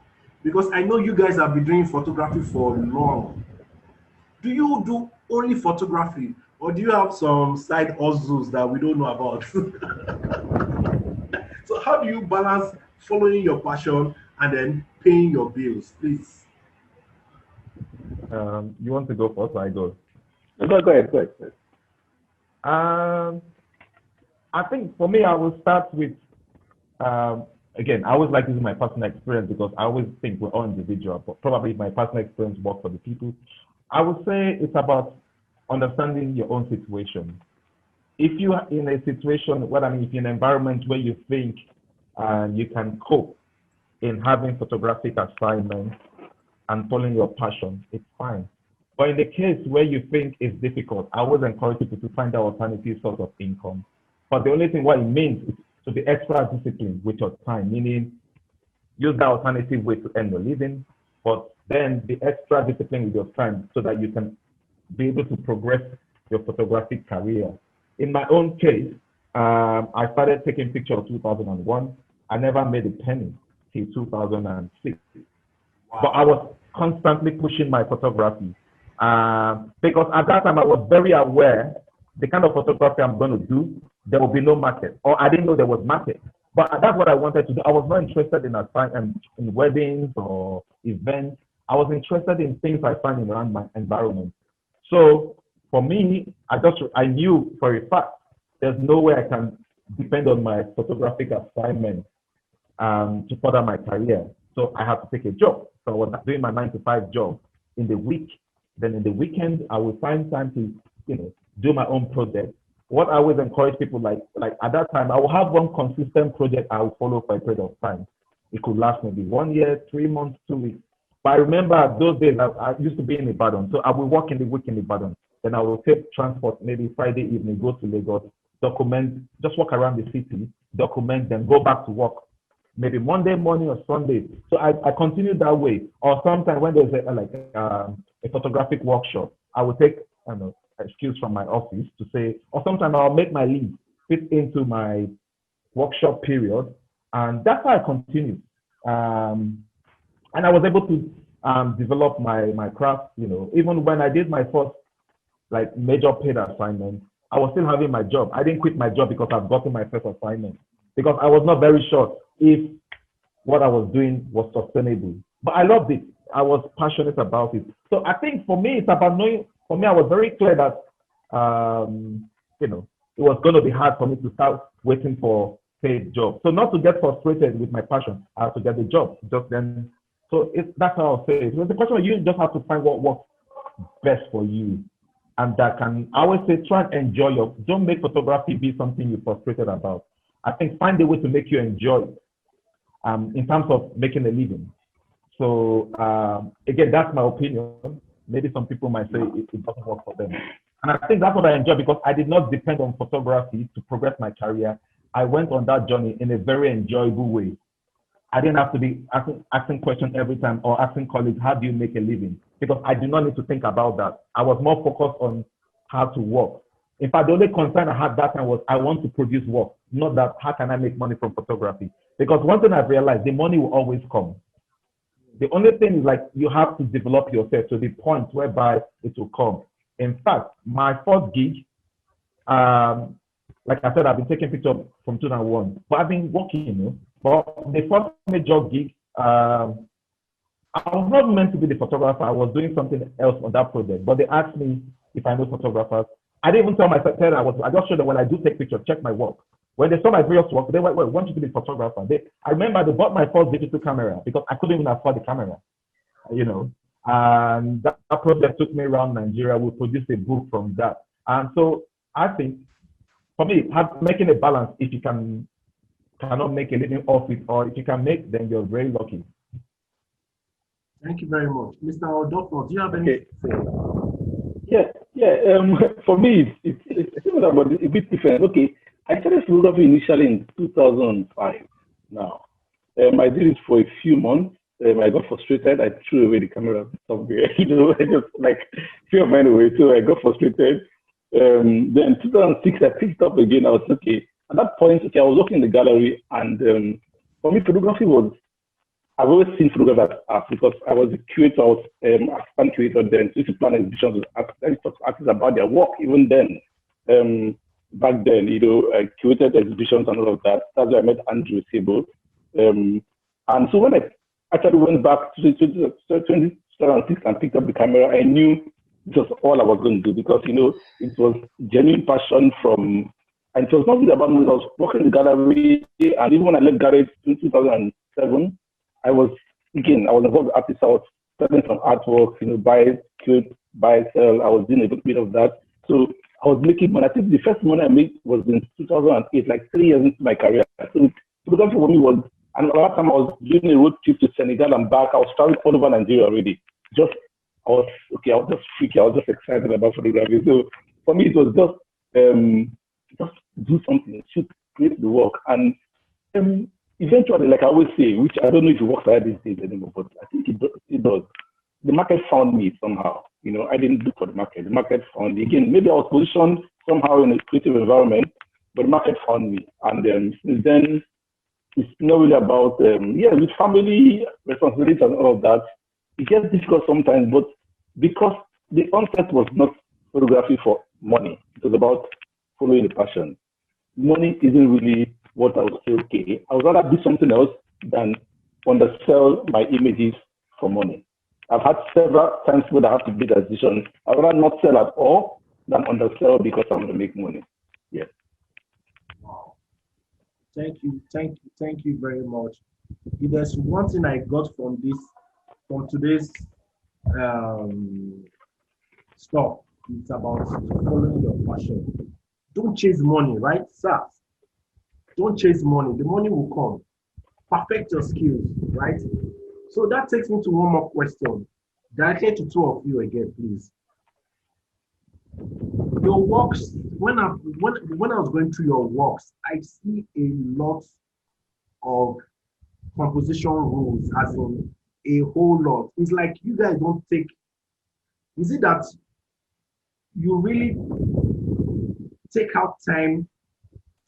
Because I know you guys have been doing photography for long. Do you do only photography, or do you have some side hustles that we don't know about? So how do you balance following your passion and then paying your bills, please? You want to go first or I go? Go ahead. I think for me, I will start with, again, I always like using my personal experience because I always think we're all individual, but probably my personal experience works for the people. I would say it's about understanding your own situation. If you are in a situation, if you're in an environment where you think you can cope in having photographic assignments and following your passion, it's fine. But in the case where you think it's difficult, I would encourage people to find an alternative source of income. But the only thing what it means is to be extra disciplined with your time, meaning use that alternative way to earn your living, but then be extra disciplined with your time so that you can be able to progress your photographic career. In my own case, I started taking pictures in 2001. I never made a penny till 2006. Wow. But I was constantly pushing my photography because at that time I was very aware the kind of photography I'm going to do, there will be no market, or I didn't know there was market. But that's what I wanted to do. I was not interested in weddings or events. I was interested in things I find around my environment. So for me, I knew for a fact there's no way I can depend on my photographic assignment to further my career. So I had to take a job. So I was doing my 9-to-5 job in the week. Then in the weekend, I would find time to, do my own project. What I always encourage people, like at that time, I will have one consistent project I will follow for a period of time. It could last maybe 1 year, 3 months, 2 weeks. But I remember those days I used to be in Ibadan. So I will work in the week in Ibadan. Then I will take transport, maybe Friday evening, go to Lagos, document, just walk around the city, document, then go back to work. maybe Monday morning or Sunday. So I continued that way. Or sometimes when there's a photographic workshop, I would take excuse from my office to say, or sometimes I'll make my leave fit into my workshop period, and that's how I continued. And I was able to develop my craft. Even when I did my first major paid assignment, I was still having my job. I didn't quit my job because I've gotten my first assignment, because I was not very sure if what I was doing was sustainable. But I loved it. I was passionate about it. So I think for me, it's about knowing. For me, I was very clear that it was going to be hard for me to start waiting for paid job. So not to get frustrated with my passion, I have to get the job just then. So that's how I'll say it. The question is, you just have to find what works best for you. And that can, I always say, try and enjoy don't make photography be something you're frustrated about. I think find a way to make you enjoy it in terms of making a living. So again, that's my opinion. Maybe some people might say it doesn't work for them. And I think that's what I enjoy, because I did not depend on photography to progress my career. I went on that journey in a very enjoyable way. I didn't have to be asking questions every time or asking colleagues, how do you make a living? Because I did not need to think about that. I was more focused on how to work. In fact, the only concern I had that time was I want to produce work, not that how can I make money from photography? Because one thing I've realized, the money will always come. The only thing is you have to develop yourself to the point whereby it will come. In fact, my first gig, like I said, I've been taking pictures from 2001, but I've been working, But the first major gig, I was not meant to be the photographer. I was doing something else on that project, but they asked me if I know photographers. I didn't even tell myself, I just showed them when I do take pictures, check my work. When they saw my previous work, they went, well, want you to be a photographer. I remember they bought my first digital camera because I couldn't even afford the camera, And that project took me around Nigeria. We produced a book from that. And so I think, for me, making a balance, if you cannot make a living off it, or if you can make, then you're very lucky. Thank you very much. Mr. Odofo, do you have anything to say? For me, it's similar, but a bit different. Okay, I started photography initially in 2005. Now, I did it for a few months. I got frustrated. I threw away the camera somewhere. I just fear of mine away. So I got frustrated. Then in 2006, I picked up again. I was okay. At that point, I was working in the gallery, and for me, photography was. I've always seen photography as art because I was a curator, I was assistant curator then. So used to plan exhibitions with artists about their work. Even then, back then, I curated exhibitions and all of that. That's why I met Andrew Sable. And so when I actually went back to 2006 and picked up the camera, I knew it was all I was going to do because, it was genuine passion from, and it was not really about me. I was working in the gallery, and even when I left gallery in 2007, I was involved with artists. I was selling some artwork, buy, curate, buy, sell. I was doing a bit of that. So I was making money. I think the first money I made was in 2008, like 3 years into my career. So photography for me was, and last time I was doing a road trip to Senegal and back. I was traveling all over Nigeria already. I was just freaky. I was just excited about photography. So for me, it was just do something, shoot, create the work. And eventually, like I always say, which I don't know if it works like these days anymore, but I think it does. The market found me somehow. I didn't look for the market. The market found me. Again, maybe I was positioned somehow in a creative environment, but the market found me. And since then, it's not really about, with family responsibilities and all of that, it gets difficult sometimes, but because the onset was not photography for money, it was about following the passion. Money isn't really what I would say, okay, I would rather do something else than undersell my images for money. I've had several times where I have to make a decision. I'd rather not sell at all than undersell because I want to make money. Yes. Wow. Thank you very much. If there's one thing I got from today's stuff, it's about following your passion. Don't chase money, right, sir? Don't chase money. The money will come. Perfect your skills, right? So that takes me to one more question. Directly to two of you again, please. Your works, when I was going through your works, I see a lot of composition rules, as in a whole lot? It's like you guys don't take, is it that you really take out time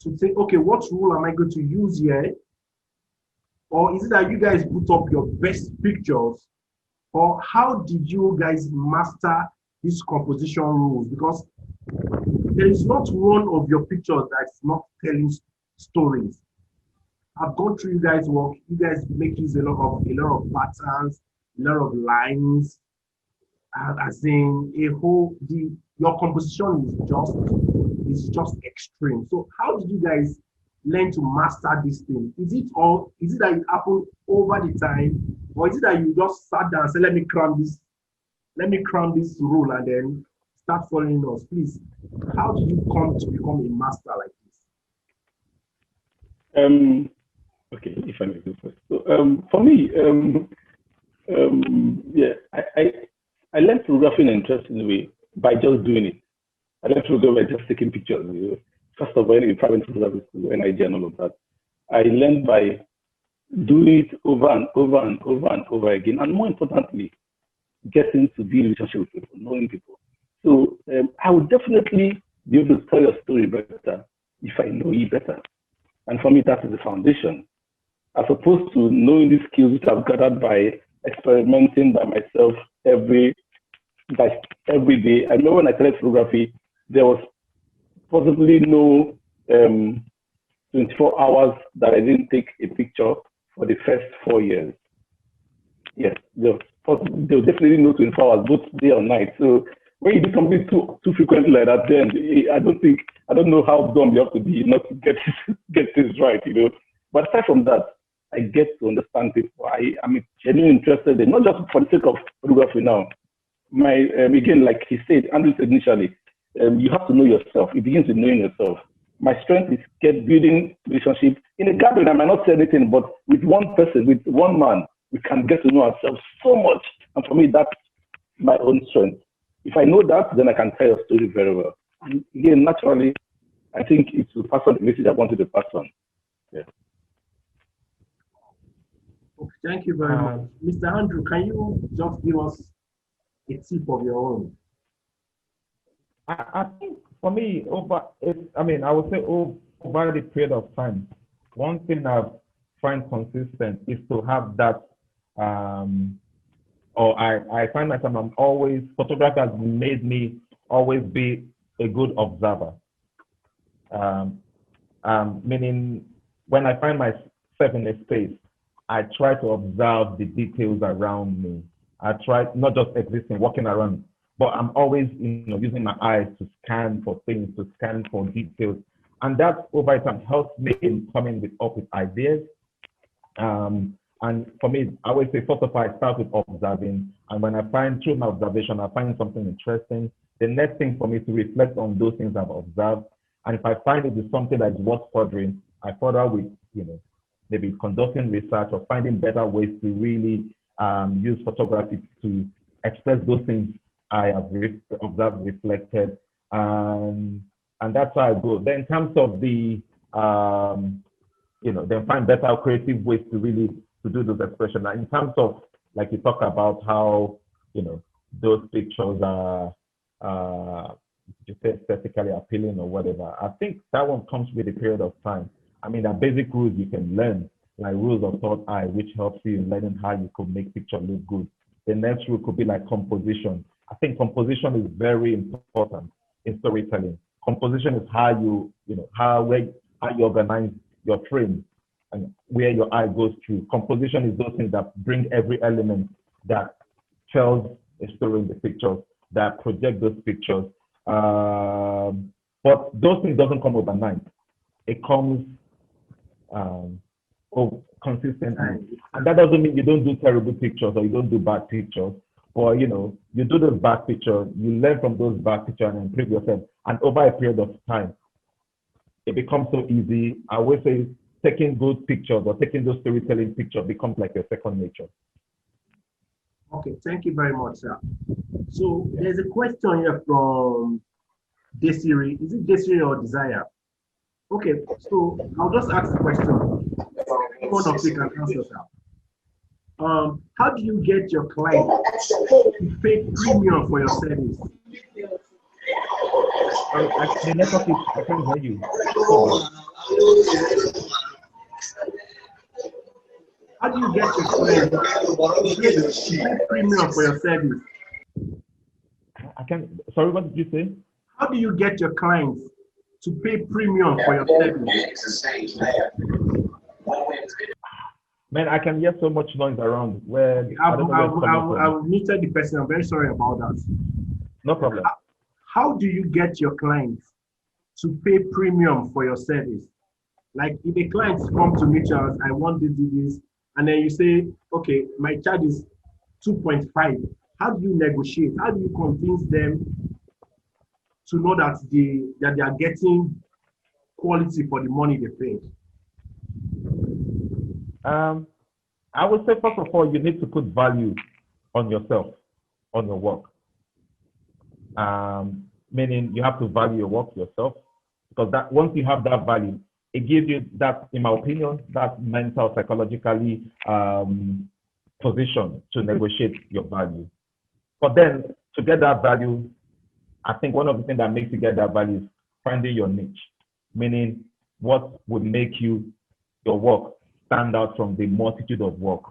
to think, okay, what rule am I going to use here? Or is it that you guys put up your best pictures? Or how did you guys master these composition rules? Because there is not one of your pictures that's not telling stories. I've gone through you guys' work. You guys make use a lot of patterns, a lot of lines, as in a whole. Your composition is just extreme. So how did you guys learn to master this thing? Is it that it happened over the time, or is it that you just sat down and said, let me cram this rule and then start following us? Please, how did you come to become a master like this? Okay, if I may go first. So for me, yeah, I learned photography in an interesting way by just doing it. I learned photography by just taking pictures. First of all, in private photography school, NIG and all of that. I learned by doing it over and over and over and over again, and more importantly, getting to be in a relationship with people, knowing people. So I would definitely be able to tell your story better if I know you better. And for me, that is the foundation. As opposed to knowing these skills which I've gathered by experimenting by myself every day. I remember when I started photography, there was possibly no 24 hours that I didn't take a picture for the first 4 years. Yes, there was definitely no 24 hours, both day or night. So when you do something too frequently like that, then I don't know how dumb you have to be not to get this right, But aside from that, I get to understand people. I'm genuinely interested in, not just for the sake of photography now. Again, like he said, Andrew said initially, you have to know yourself. It begins with knowing yourself. My strength is building relationship. In a gathering, I might not say anything, but with one person, with one man, we can get to know ourselves so much. And for me, that's my own strength. If I know that, then I can tell your story very well. And again, naturally, I think it's to pass on the message I wanted to pass on. Yeah. Okay, thank you very much. Mr. Andrew, can you just give us a tip of your own? I think for me, I would say over the period of time, one thing I've find consistent is to have that, or I find myself, photography has made me always be a good observer. Meaning when I find myself in a space, I try to observe the details around me. I try not just existing, walking around, but I'm always, using my eyes to scan for things, to scan for details. And that over time helps me in coming up with ideas. And for me, I always say, first of all, I start with observing. And when I find, through my observation, I find something interesting, the next thing for me is to reflect on those things I've observed. And if I find it is something that is worth furthering, I further with, maybe conducting research or finding better ways to really use photography to express those things I have observed, reflected. And that's how I go. Then in terms of the, then find better creative ways to really to do those expressions. In terms of, like you talk about how, those pictures are just aesthetically appealing or whatever. I think that one comes with a period of time. I mean, the basic rules you can learn, like rules of third eye, which helps you in learning how you could make picture look good. The next rule could be like composition. I think composition is very important in storytelling. Composition is how you organize your frame and where your eye goes through. Composition is those things that bring every element that tells a story in the pictures, that project those pictures. But those things doesn't come overnight. It comes consistently. And that doesn't mean you don't do terrible pictures or you don't do bad pictures. Or, you do those bad pictures, you learn from those bad pictures and improve yourself. And over a period of time, it becomes so easy. I always say taking good pictures or taking those storytelling pictures becomes like your second nature. Okay, thank you very much, sir. So there's a question here from Desiree. Is it Desiree or Desire? Okay, so I'll just ask the question. one of you can answer that. How do you get your client to pay premium for your service? The network is, I can't hear you. How do you get your client to pay premium for your service? I can't, sorry, what did you say? How do you get your clients to pay premium for your service? Man, I can hear so much noise around where I've muted the person. I'm very sorry about that. No problem. How do you get your clients to pay premium for your service? Like if a client comes to meet you, I want this, and then you say, okay, my charge is 2.5. How do you negotiate? How do you convince them to know that they are getting quality for the money they paid? I would say, first of all, you need to put value on yourself, on your work. Meaning you have to value your work yourself, because that once you have that value, it gives you that, in my opinion, that mental, psychologically position to negotiate your value. But then to get that value, I think one of the things that makes you get that value is finding your niche, meaning what would make your work stand out from the multitude of work.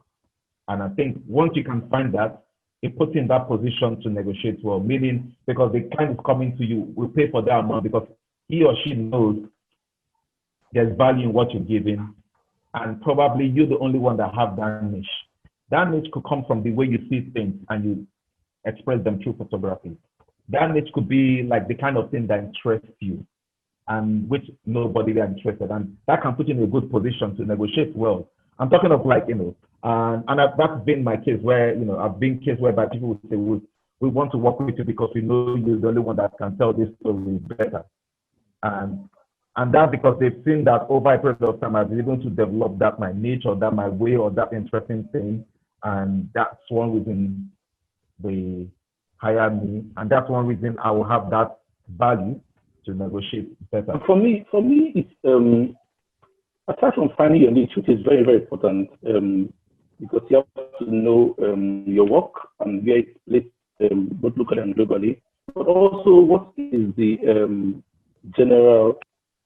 And I think once you can find that, it puts you in that position to negotiate well, meaning because the client is coming to you, will pay for that amount because he or she knows there's value in what you're giving, and probably you're the only one that have that niche. That niche could come from the way you see things and you express them through photography. That niche could be like the kind of thing that interests you and which nobody is interested in. And that can put you in a good position to negotiate well. I'm talking of like, and that's been my case where, I've been case whereby people would say, we want to work with you because we know you're the only one that can tell this story better. And that's because they've seen that over a period of time, I've been able to develop that my niche or that my way or that interesting thing. And that's one reason they hire me. And that's one reason I will have that value to negotiate better. For me, it's aside from finding your niche, which is very, very important, because you have to know your work and where it's placed, both locally and globally, but also what is the general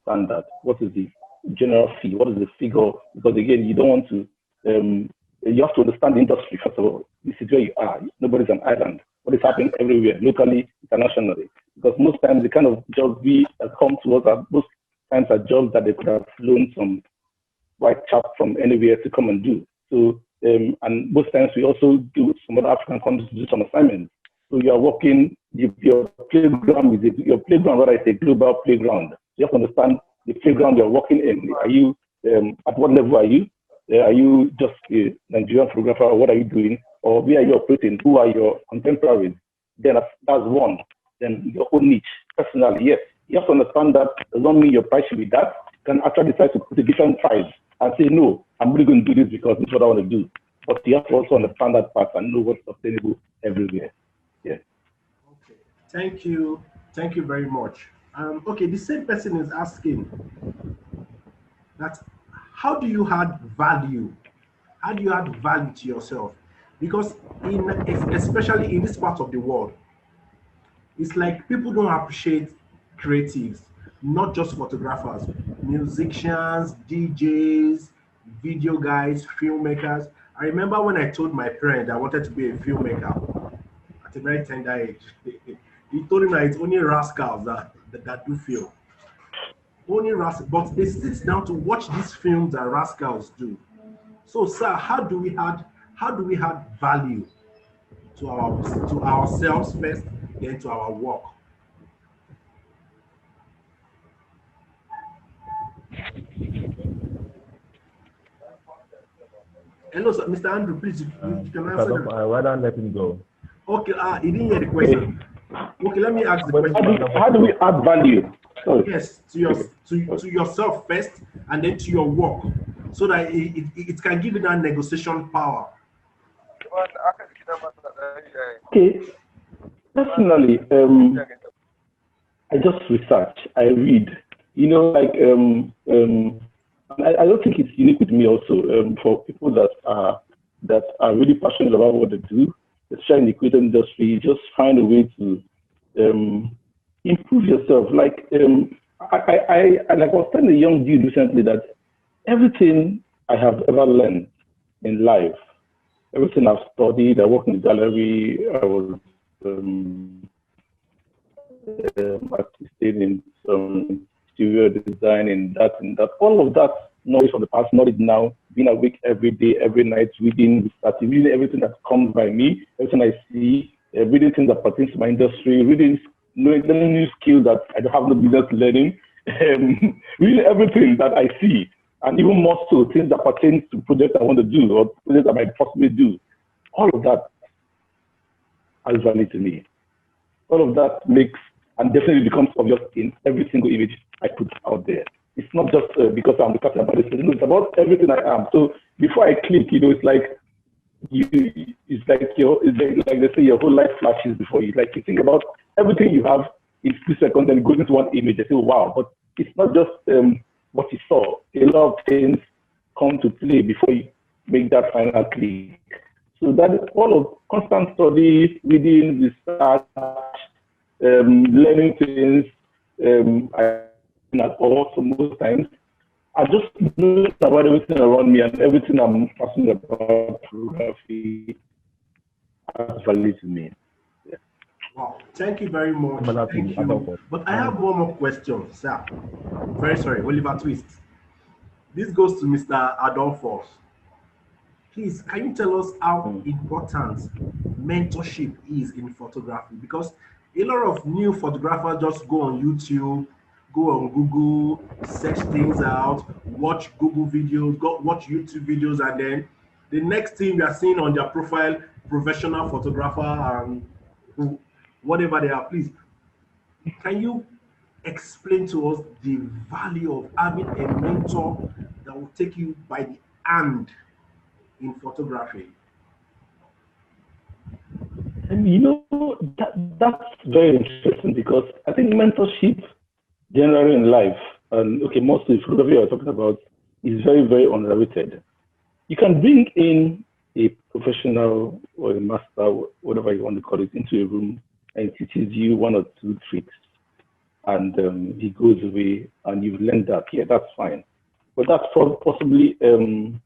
standard? What is the general fee? What is the figure? Because again, you don't want to, you have to understand the industry, first of all. This is where you are. Nobody's an island. What is happening everywhere, locally, internationally? Because most times the kind of jobs we come to us are most times are jobs that they could have flown some white chap from anywhere to come and do. So, and most times we also do some other African countries to do some assignments. So you are working, your playground is your playground, what I say, global playground. You have to understand the playground you're working in. Are you, at what level are you? Are you just a Nigerian photographer, or what are you doing? Or where are you operating? Who are your contemporaries? Then that's one. Then your own niche, personally, yes. You have to understand that does not mean your price should be that. You can actually decide to put a different price and say, no, I'm really going to do this because this is what I want to do. But you have to also understand that part and know what's sustainable everywhere. Yeah. Okay. Thank you. Thank you very much. Okay, the same person is asking that how do you add value? How do you add value to yourself? Because especially in this part of the world, it's like people don't appreciate creatives, not just photographers, musicians, DJs, video guys, filmmakers. I remember when I told my parents I wanted to be a filmmaker at a very tender age. He told him that it's only rascals that do film. Only rascals, but they sit down to watch these films that rascals do. So, sir, how do we add value to ourselves first, then to our work? Hello, sir, Mr. Andrew, please, you can answer that. I'd rather let him go. Okay, he didn't hear the question. Okay, let me ask the question. How do we add value? Sorry. Yes, to yourself first, and then to your work, so that it can give you that negotiation power. Okay. Personally, I just research. I read. And I don't think it's unique with me also. For people that are really passionate about what they do, especially in the creative industry, just find a way to improve yourself. Like I was telling a young dude recently that everything I have ever learned in life, everything I've studied, I worked in the gallery, I was assisting in some studio design, in that, all of that knowledge from the past, knowledge now, being awake every day, every night, reading everything that comes by me, everything I see, reading things that pertain to my industry, learning new skills that I don't have no business learning, reading everything that I see, and even more so, things that pertain to projects I want to do or projects I might possibly do. All of that has value to me. All of that makes and definitely becomes obvious in every single image I put out there. It's not just because I'm the captain about this. It's about everything I am. So before I click, it's like they say your whole life flashes before you. Like you think about everything you have in 2 seconds and it goes into one image. They say, wow, but it's not just what you saw. A lot of things come to play before you make that final click. So that is all of constant study, reading, research, learning things. Also most times, I just know about everything around me and everything I'm passionate about. Photography has value to me. Yeah. Wow, thank you very much. Thank you. But I have one more question, sir. Very sorry, Oliver Twist. This goes to Mr. Adolphus. Please, can you tell us how important mentorship is in photography? Because a lot of new photographers just go on YouTube, go on Google, search things out, watch Google videos, watch YouTube videos, and then the next thing you are seeing on their profile, professional photographer and whatever they are. Please, can you explain to us the value of having a mentor that will take you by the hand in photography? And that's very interesting because I think mentorship generally in life, and mostly photography we're talking about, is very, very underrated. You can bring in a professional or a master, whatever you want to call it, into a room and he teaches you 1 or 2 tricks, and he goes away and you've learned that. Yeah, that's fine. But that's possibly 10%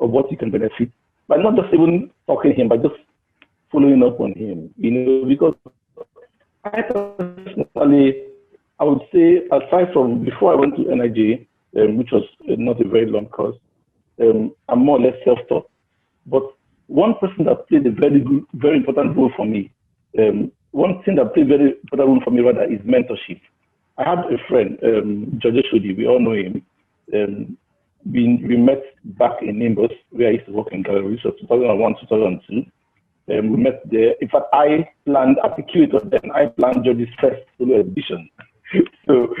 of what you can benefit by not just even talking to him, but just following up on him. Because I personally, I would say, aside from before I went to NIJ, which was not a very long course, I'm more or less self-taught. But one person that played a very important role for me, one thing that played a very important role for me rather is mentorship. I had a friend, George Shodi, we all know him. We met back in Nimbus, where I used to work in galleries, so 2001, 2002. We met there. In fact, I planned as a curator then, I planned George's first solo exhibition. So,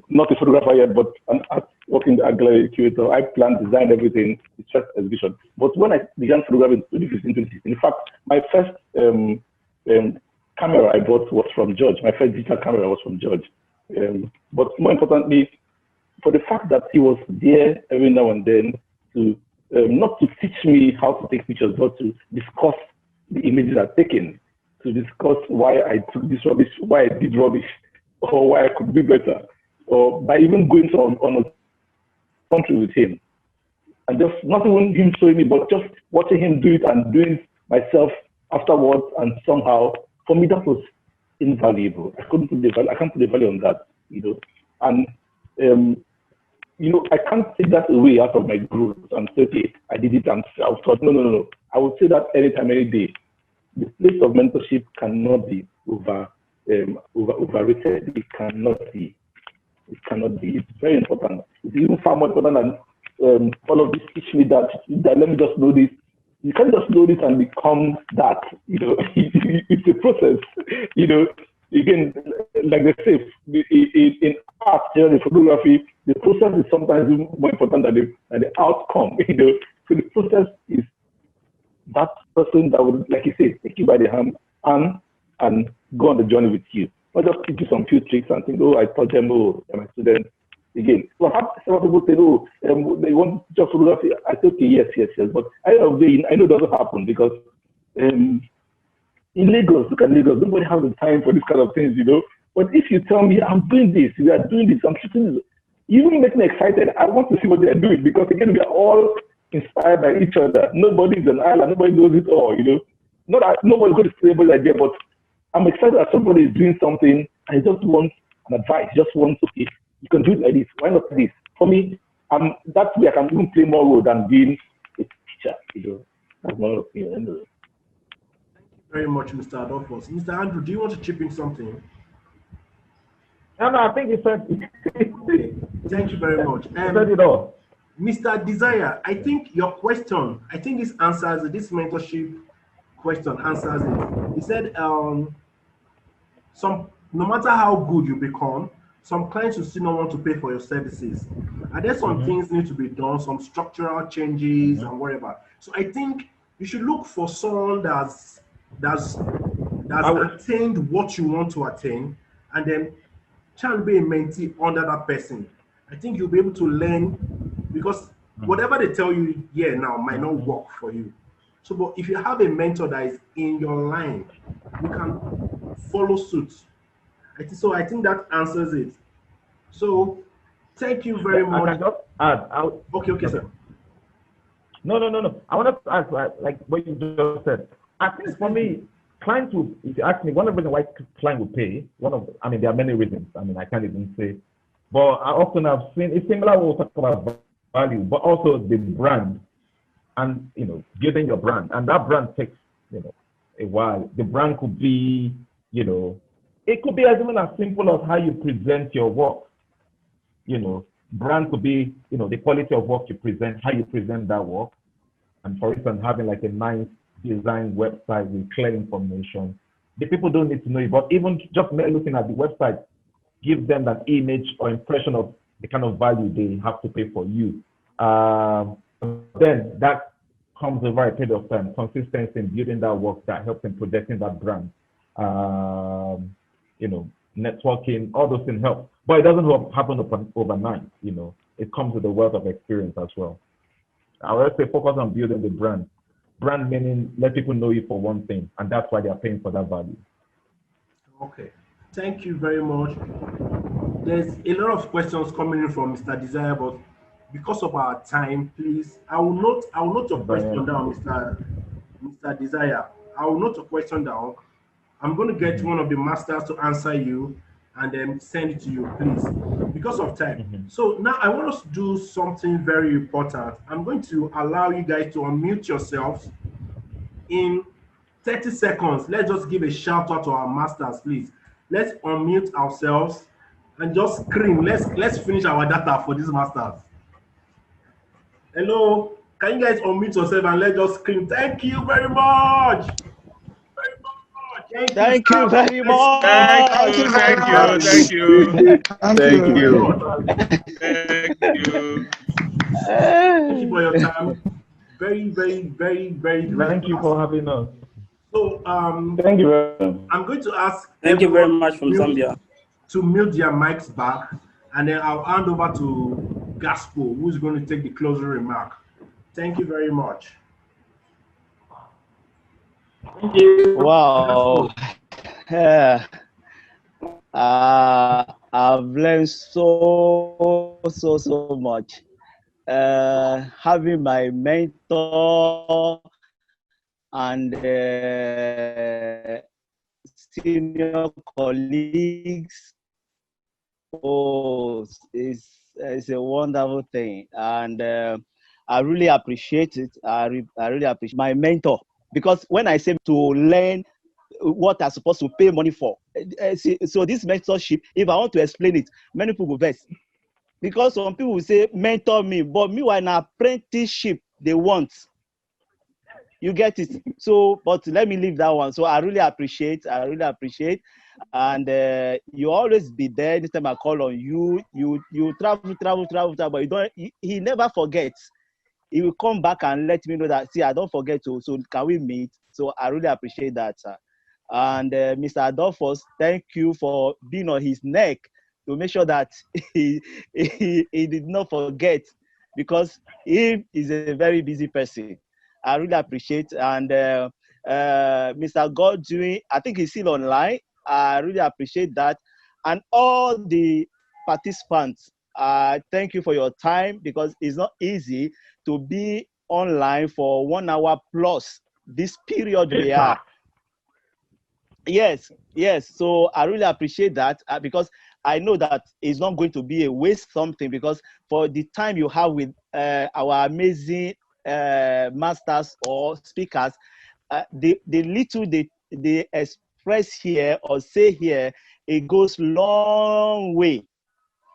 not a photographer yet, but an art working as a gallery curator. I planned, designed everything, his first exhibition. But when I began photographing in 2015, 2016, in fact, my first camera I bought was from George. My first digital camera was from George. But more importantly, for the fact that he was there every now and then to not to teach me how to take pictures, but to discuss the images I've taken, to discuss why I took this rubbish, why I did rubbish, or why I could do better, or by even going on a country with him. And just not even him showing me, but just watching him do it and doing it myself afterwards, and somehow, for me, that was invaluable. I can't put the value on that, And I can't take that away out of my growth and say, okay, I did it and I thought, no. I would say that anytime, any day. The place of mentorship cannot be overrated. It cannot be. It's very important. It's even far more important than all of this teach me that let me just know this. You can't just know this and become that. It's a process. Again, like they say, in art, in photography, the process is sometimes more important than the outcome. So the process is that person that would, like you say, take you by the hand and go on the journey with you. Not just teach you some few tricks and think, oh, I taught them, oh, they're my students. again. So I have several people say, oh, they want to teach photography. I say, okay, yes. But at the end of the day, I know it doesn't happen because in Lagos, look at Lagos, nobody has the time for this kind of things, But if you tell me, I'm doing this, we are doing this, I'm shooting this, you even make me excited. I want to see what they are doing because, again, we are all inspired by each other. Nobody is an island. Nobody knows it all, Not that nobody's going to say about the idea, but I'm excited that somebody is doing something and he just wants an advice, just wants, okay, you can do it like this. Why not this? For me, that's where I can even play more role than being a teacher, That's my opinion. Very much, Mr. Adolphus. Mr. Andrew, do you want to chip in something? No, I think you said. Okay, thank you very much. Said it all. Mr. Desire, I think your question, this answers this mentorship question answers it. He said, no matter how good you become, some clients will still not want to pay for your services. And there's some things need to be done, some structural changes and whatever. So I think you should look for someone that's attained what you want to attain, and then try and be a mentee under that person. I think you'll be able to learn, because whatever they tell you here now might not work for you. So, but if you have a mentor that is in your line, you can follow suit. I think that answers it. So, thank you very much. I can just add. Okay, sir. No. I want to ask, like what you just said. I think for me, clients will, if you ask me, one of the reasons why client will pay, there are many reasons. I can't even say. But I often have seen, it's similar, we'll talk about value, but also the brand and, building your brand. And that brand takes, a while. The brand could be, it could be as even as simple as how you present your work. Brand could be, the quality of work you present, how you present that work. And for instance, having like a nice design website with clear information. The people don't need to know it, but even just looking at the website gives them that image or impression of the kind of value they have to pay for you. Then that comes over a period of time, consistency in building that work that helps in projecting that brand. Networking, all those things help. But it doesn't happen overnight, It comes with a wealth of experience as well. I would say focus on building the brand. Brand meaning let people know you for one thing, and that's why they're paying for that value. Okay, thank you very much. There's a lot of questions coming in from Mr. Desire, but because of our time, please, I will note your question down, Mr. Desire. I will note your question down. I'm going to get one of the masters to answer you and then send it to you, please, because of time. So now I want us to do something very important. I'm going to allow you guys to unmute yourselves in 30 seconds. Let's just give a shout out to our masters, please. Let's unmute ourselves and just scream. Let's finish our data for these masters. Hello, can you guys unmute yourself and let's just scream? Thank you very much. Thank you very much. Thank you. Thank you for your time. Very, very, very, very. Thank you for having us. So, thank you. I'm going to ask. Thank you very much from Zambia. To mute their mics back, and then I'll hand over to Gaspard, who's going to take the closing remark. Thank you very much. Thank you. Wow. I've learned so much. Having my mentor and senior colleagues, it's a wonderful thing, and I really appreciate it. I really appreciate my mentor, because when I say to learn what I'm supposed to pay money for, so this mentorship, if I want to explain it, many people will vex, because some people will say mentor me, but meanwhile an apprenticeship they want. You get it? So, but let me leave that one. So I really appreciate, and you always be there. Anytime I call on you, you travel, but you don't. He never forgets. He will come back and let me know that, see, I don't forget to. So can we meet? So I really appreciate that, sir. And Mr. Adolphus, thank you for being on his neck to make sure that he did not forget, because he is a very busy person. I really appreciate. And Mr. Godwin, I think he's still online. I really appreciate that. And all the participants, thank you for your time, because it's not easy to be online for 1 hour plus this period we are. Yes. So I really appreciate that, because I know that it's not going to be a waste something, because for the time you have with our amazing masters or speakers, the little they express here or say here, it goes long way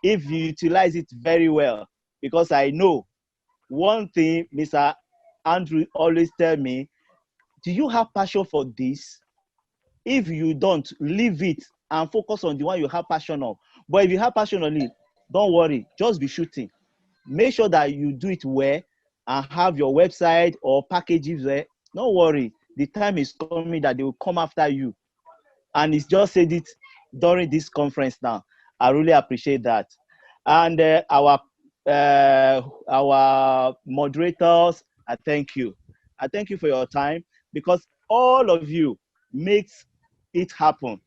if you utilize it very well. Because I know one thing Mr. Andrew always tell me, do you have passion for this? If you don't, leave it and focus on the one you have passion of. But if you have passion on it, don't worry, just be shooting. Make sure that you do it well and have your website or packages there. Don't worry, the time is coming that they will come after you. And it's just said it during this conference now. I really appreciate that. And our moderators, I thank you. I thank you for your time, because all of you makes it happen.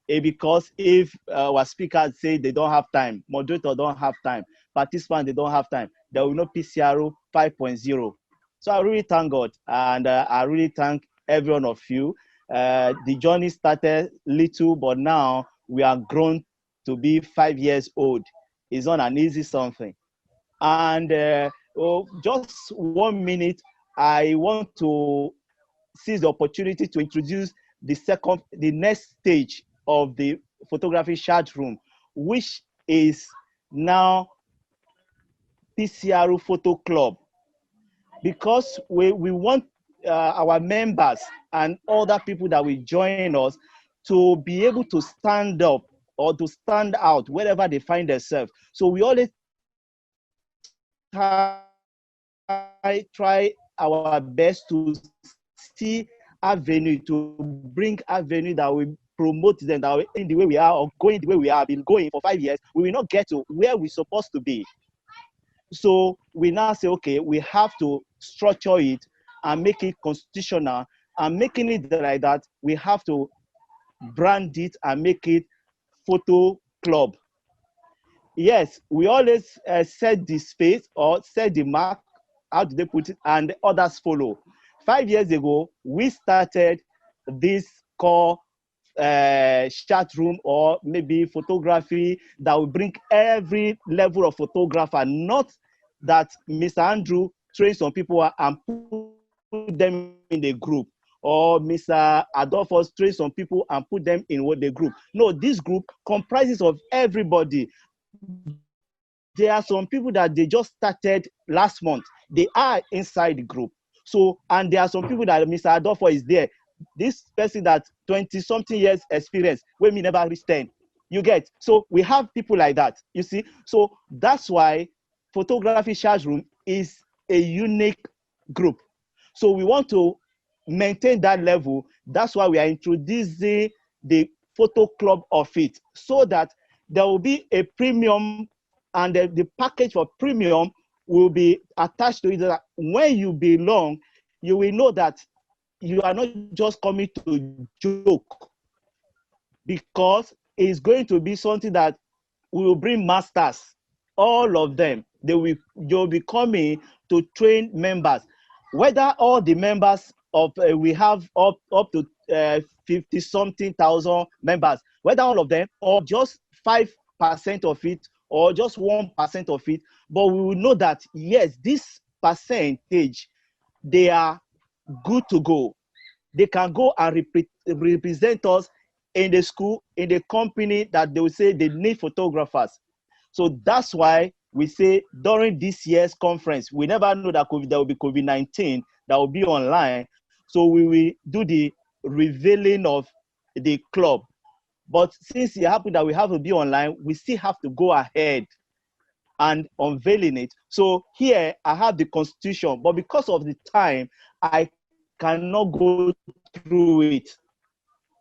Because if our speakers say they don't have time, moderator don't have time, participants they don't have time, there will no PCRO 5.0. So I really thank God, and I really thank every one of you. The journey started little, but now we are grown to be 5 years old. It's not an easy something. And just 1 minute, I want to seize the opportunity to introduce the next stage of the photography chat room, which is now PCRO Photo Club, because we want our members and other people that will join us to be able to stand up or to stand out wherever they find themselves. So we always try our best to see avenue, to bring avenue that will promote them, that will in the way we are, or going the way we have been going for 5 years. We will not get to where we're supposed to be. So we now say, okay, we have to structure it and make it constitutional, and making it like that, we have to brand it and make it photo club. Yes, we always set the space or set the mark, how do they put it, and others follow. 5 years ago, we started this core chat room, or maybe photography, that will bring every level of photographer, not that Mr. Andrew trains some people and put them in the group, or Mr. Adolphus trains some people and put them in the group. No, this group comprises of everybody. There are some people that they just started last month. They are inside the group. So, and there are some people that Mr. Adolphus is there. This person that 20-something years experience, when we never reach 10. You get? So we have people like that, you see? So that's why photography chat room is a unique group. So we want to maintain that level. That's why we are introducing the photo club of it, so that there will be a premium, and the package for premium will be attached to it. That when you belong, you will know that you are not just coming to joke, because it's going to be something that will bring masters, all of them. They'll be coming to train members, whether all the members of we have up to 50-something thousand members, whether all of them, or just 5% of it, or just 1% of it. But we will know that, yes, this percentage, they are good to go. They can go and represent us in the school, in the company, that they will say they need photographers. So that's why we say during this year's conference, we never know that there will be COVID-19 that will be online. So we will do the revealing of the club. But since it happened that we have to be online, we still have to go ahead and unveiling it. So here I have the constitution, but because of the time, I cannot go through it.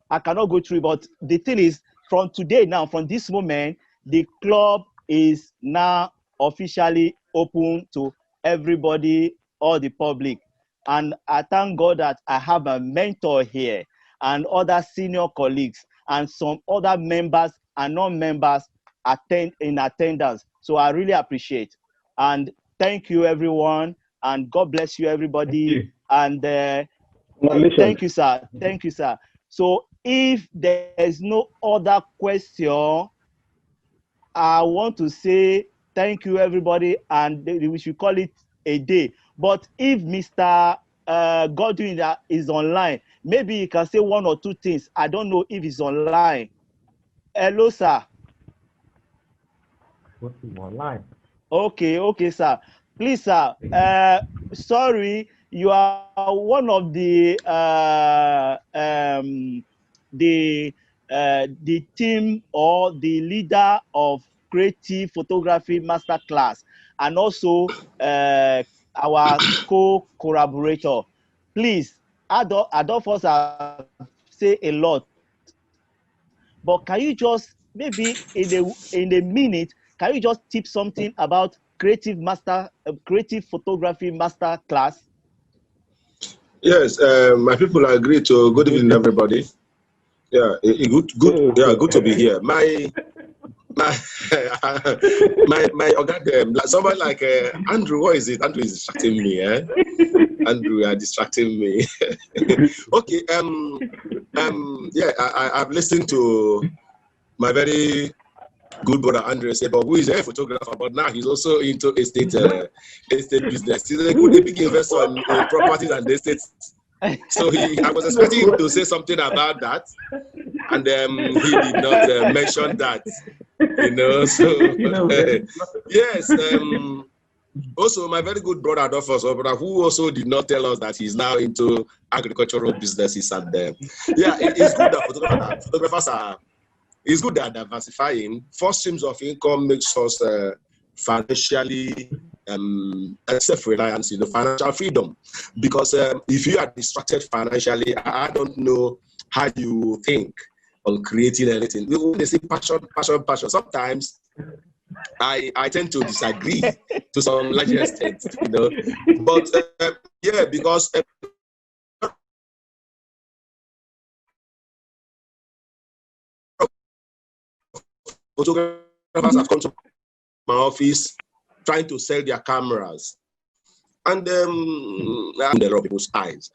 I cannot go through it. But the thing is, from today now, from this moment, the club is now officially open to everybody, all the public. And I thank God that I have a mentor here and other senior colleagues and some other members and non-members in attendance. So I really appreciate. And thank you, everyone. And God bless you, everybody. And thank you, sir. Thank you, sir. So if there is no other question, I want to say thank you, everybody, and we should call it a day. But if Mr. Godwin is online, maybe he can say one or two things. I don't know if he's online. Hello, sir. What's online? Okay, sir. Please, sir. Sorry, you are one of the team or the leader of Creative Photography Masterclass, and also our co-collaborator. Please, Adolphus have say a lot, but can you just maybe in a minute, can you just tip something about Creative Photography Masterclass? Yes, my people agree to. Good evening, everybody. Yeah, good to be here. My somebody like Andrew. What is it? Andrew is distracting me. Andrew, you are distracting me. Okay. Yeah, I've listened to my very good brother Andrew said, but who is a photographer? But now he's also into estate business. He's a big investor in properties and estates. So I was expecting him to say something about that, and he did not mention that. So yes. Also, my very good brother Adolphus, who also did not tell us that he's now into agricultural businesses, and yeah, it's good that photographers are. It's good that diversifying. Four streams of income makes us financially self-reliance, financial freedom. Because if you are distracted financially, I don't know how you think on creating anything. When they say passion. Sometimes I tend to disagree to some large extent, But yeah, because photographers have come to my office trying to sell their cameras, and a lot of people's eyes.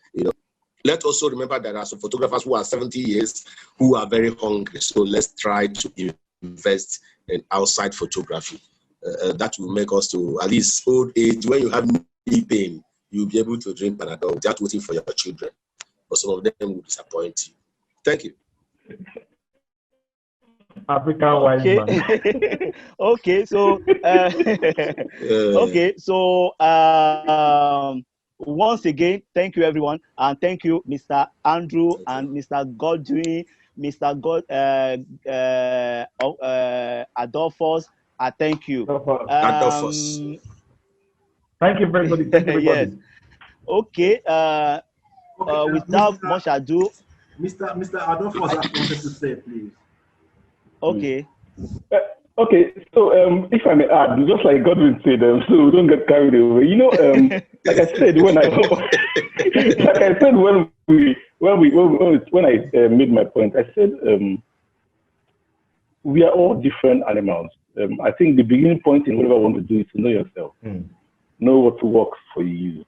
Let's also remember there are some photographers who are 70 years who are very hungry. So let's try to invest in outside photography. That will make us to at least old age. When you have knee pain, you'll be able to drink Panadol without waiting for your children. But some of them will disappoint you. Thank you. African wise man. Okay, so once again, thank you everyone, and thank you, Mr. Andrew and Mr. Godwin, Mr. Adolphus. Thank you. Adolphus. Thank you, everybody. Thank you, everybody. Yes. Okay. Without much ado, Mr. Adolphus has something to say, please. Okay. Okay, so if I may add, just like Godwin said, so we don't get carried away. Like I said when I made my point, I said we are all different animals. I think the beginning point in whatever I want to do is to know yourself, know what works for you.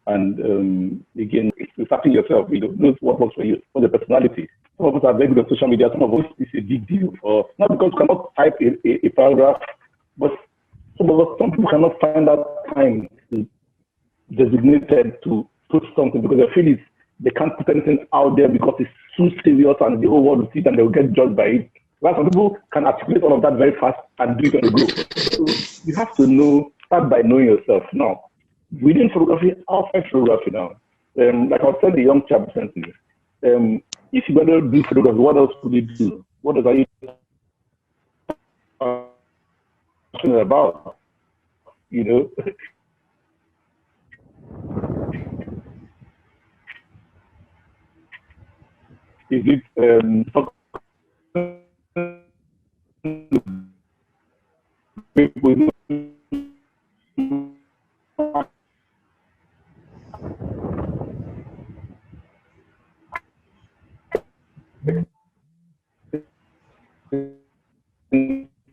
And again, it's acting yourself, know what works for you, for the personality. Some of us are very good on social media, some of us it's a big deal. Or not because we cannot type a paragraph, but some people cannot find that time designated to put something because they feel they can't put anything out there because it's too serious and the whole world will see it and they will get judged by it. While some people can articulate all of that very fast and do it on the go. So you have to start by knowing yourself now. Within photography, outside photography now. Like I was telling the young chap recently, if you're going to do photography, what else would you do? What are you passionate about? Is it people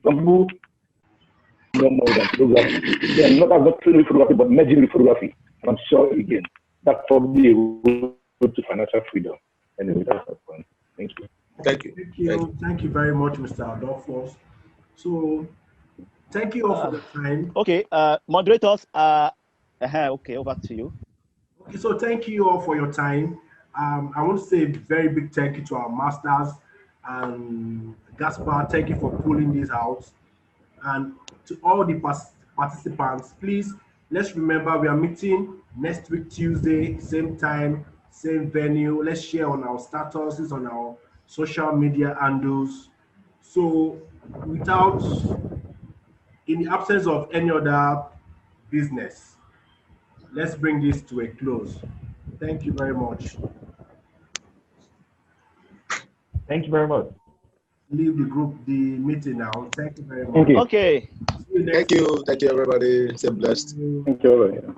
some people don't know that photography. They are not training photography, but merging with photography. And I'm sure again, that's probably a road to financial freedom. Anyway, that's the point. Thank you. Thank you. Thank you very much, Mr. Adolphus. So, thank you all for the time. Okay, moderators. Okay, over to you. Okay, so thank you all for your time. I want to say a very big thank you to our masters and Gaspard. Thank you for pulling this out. And to all the participants, please, let's remember we are meeting next week, Tuesday, same time, same venue. Let's share on our statuses, on our social media handles. So in the absence of any other business, let's bring this to a close. Thank you very much. Thank you very much. Leave the meeting now. Thank you very much. Thank you. Okay. See you next Thank you. Thank you, everybody. Stay blessed. time. Thank you.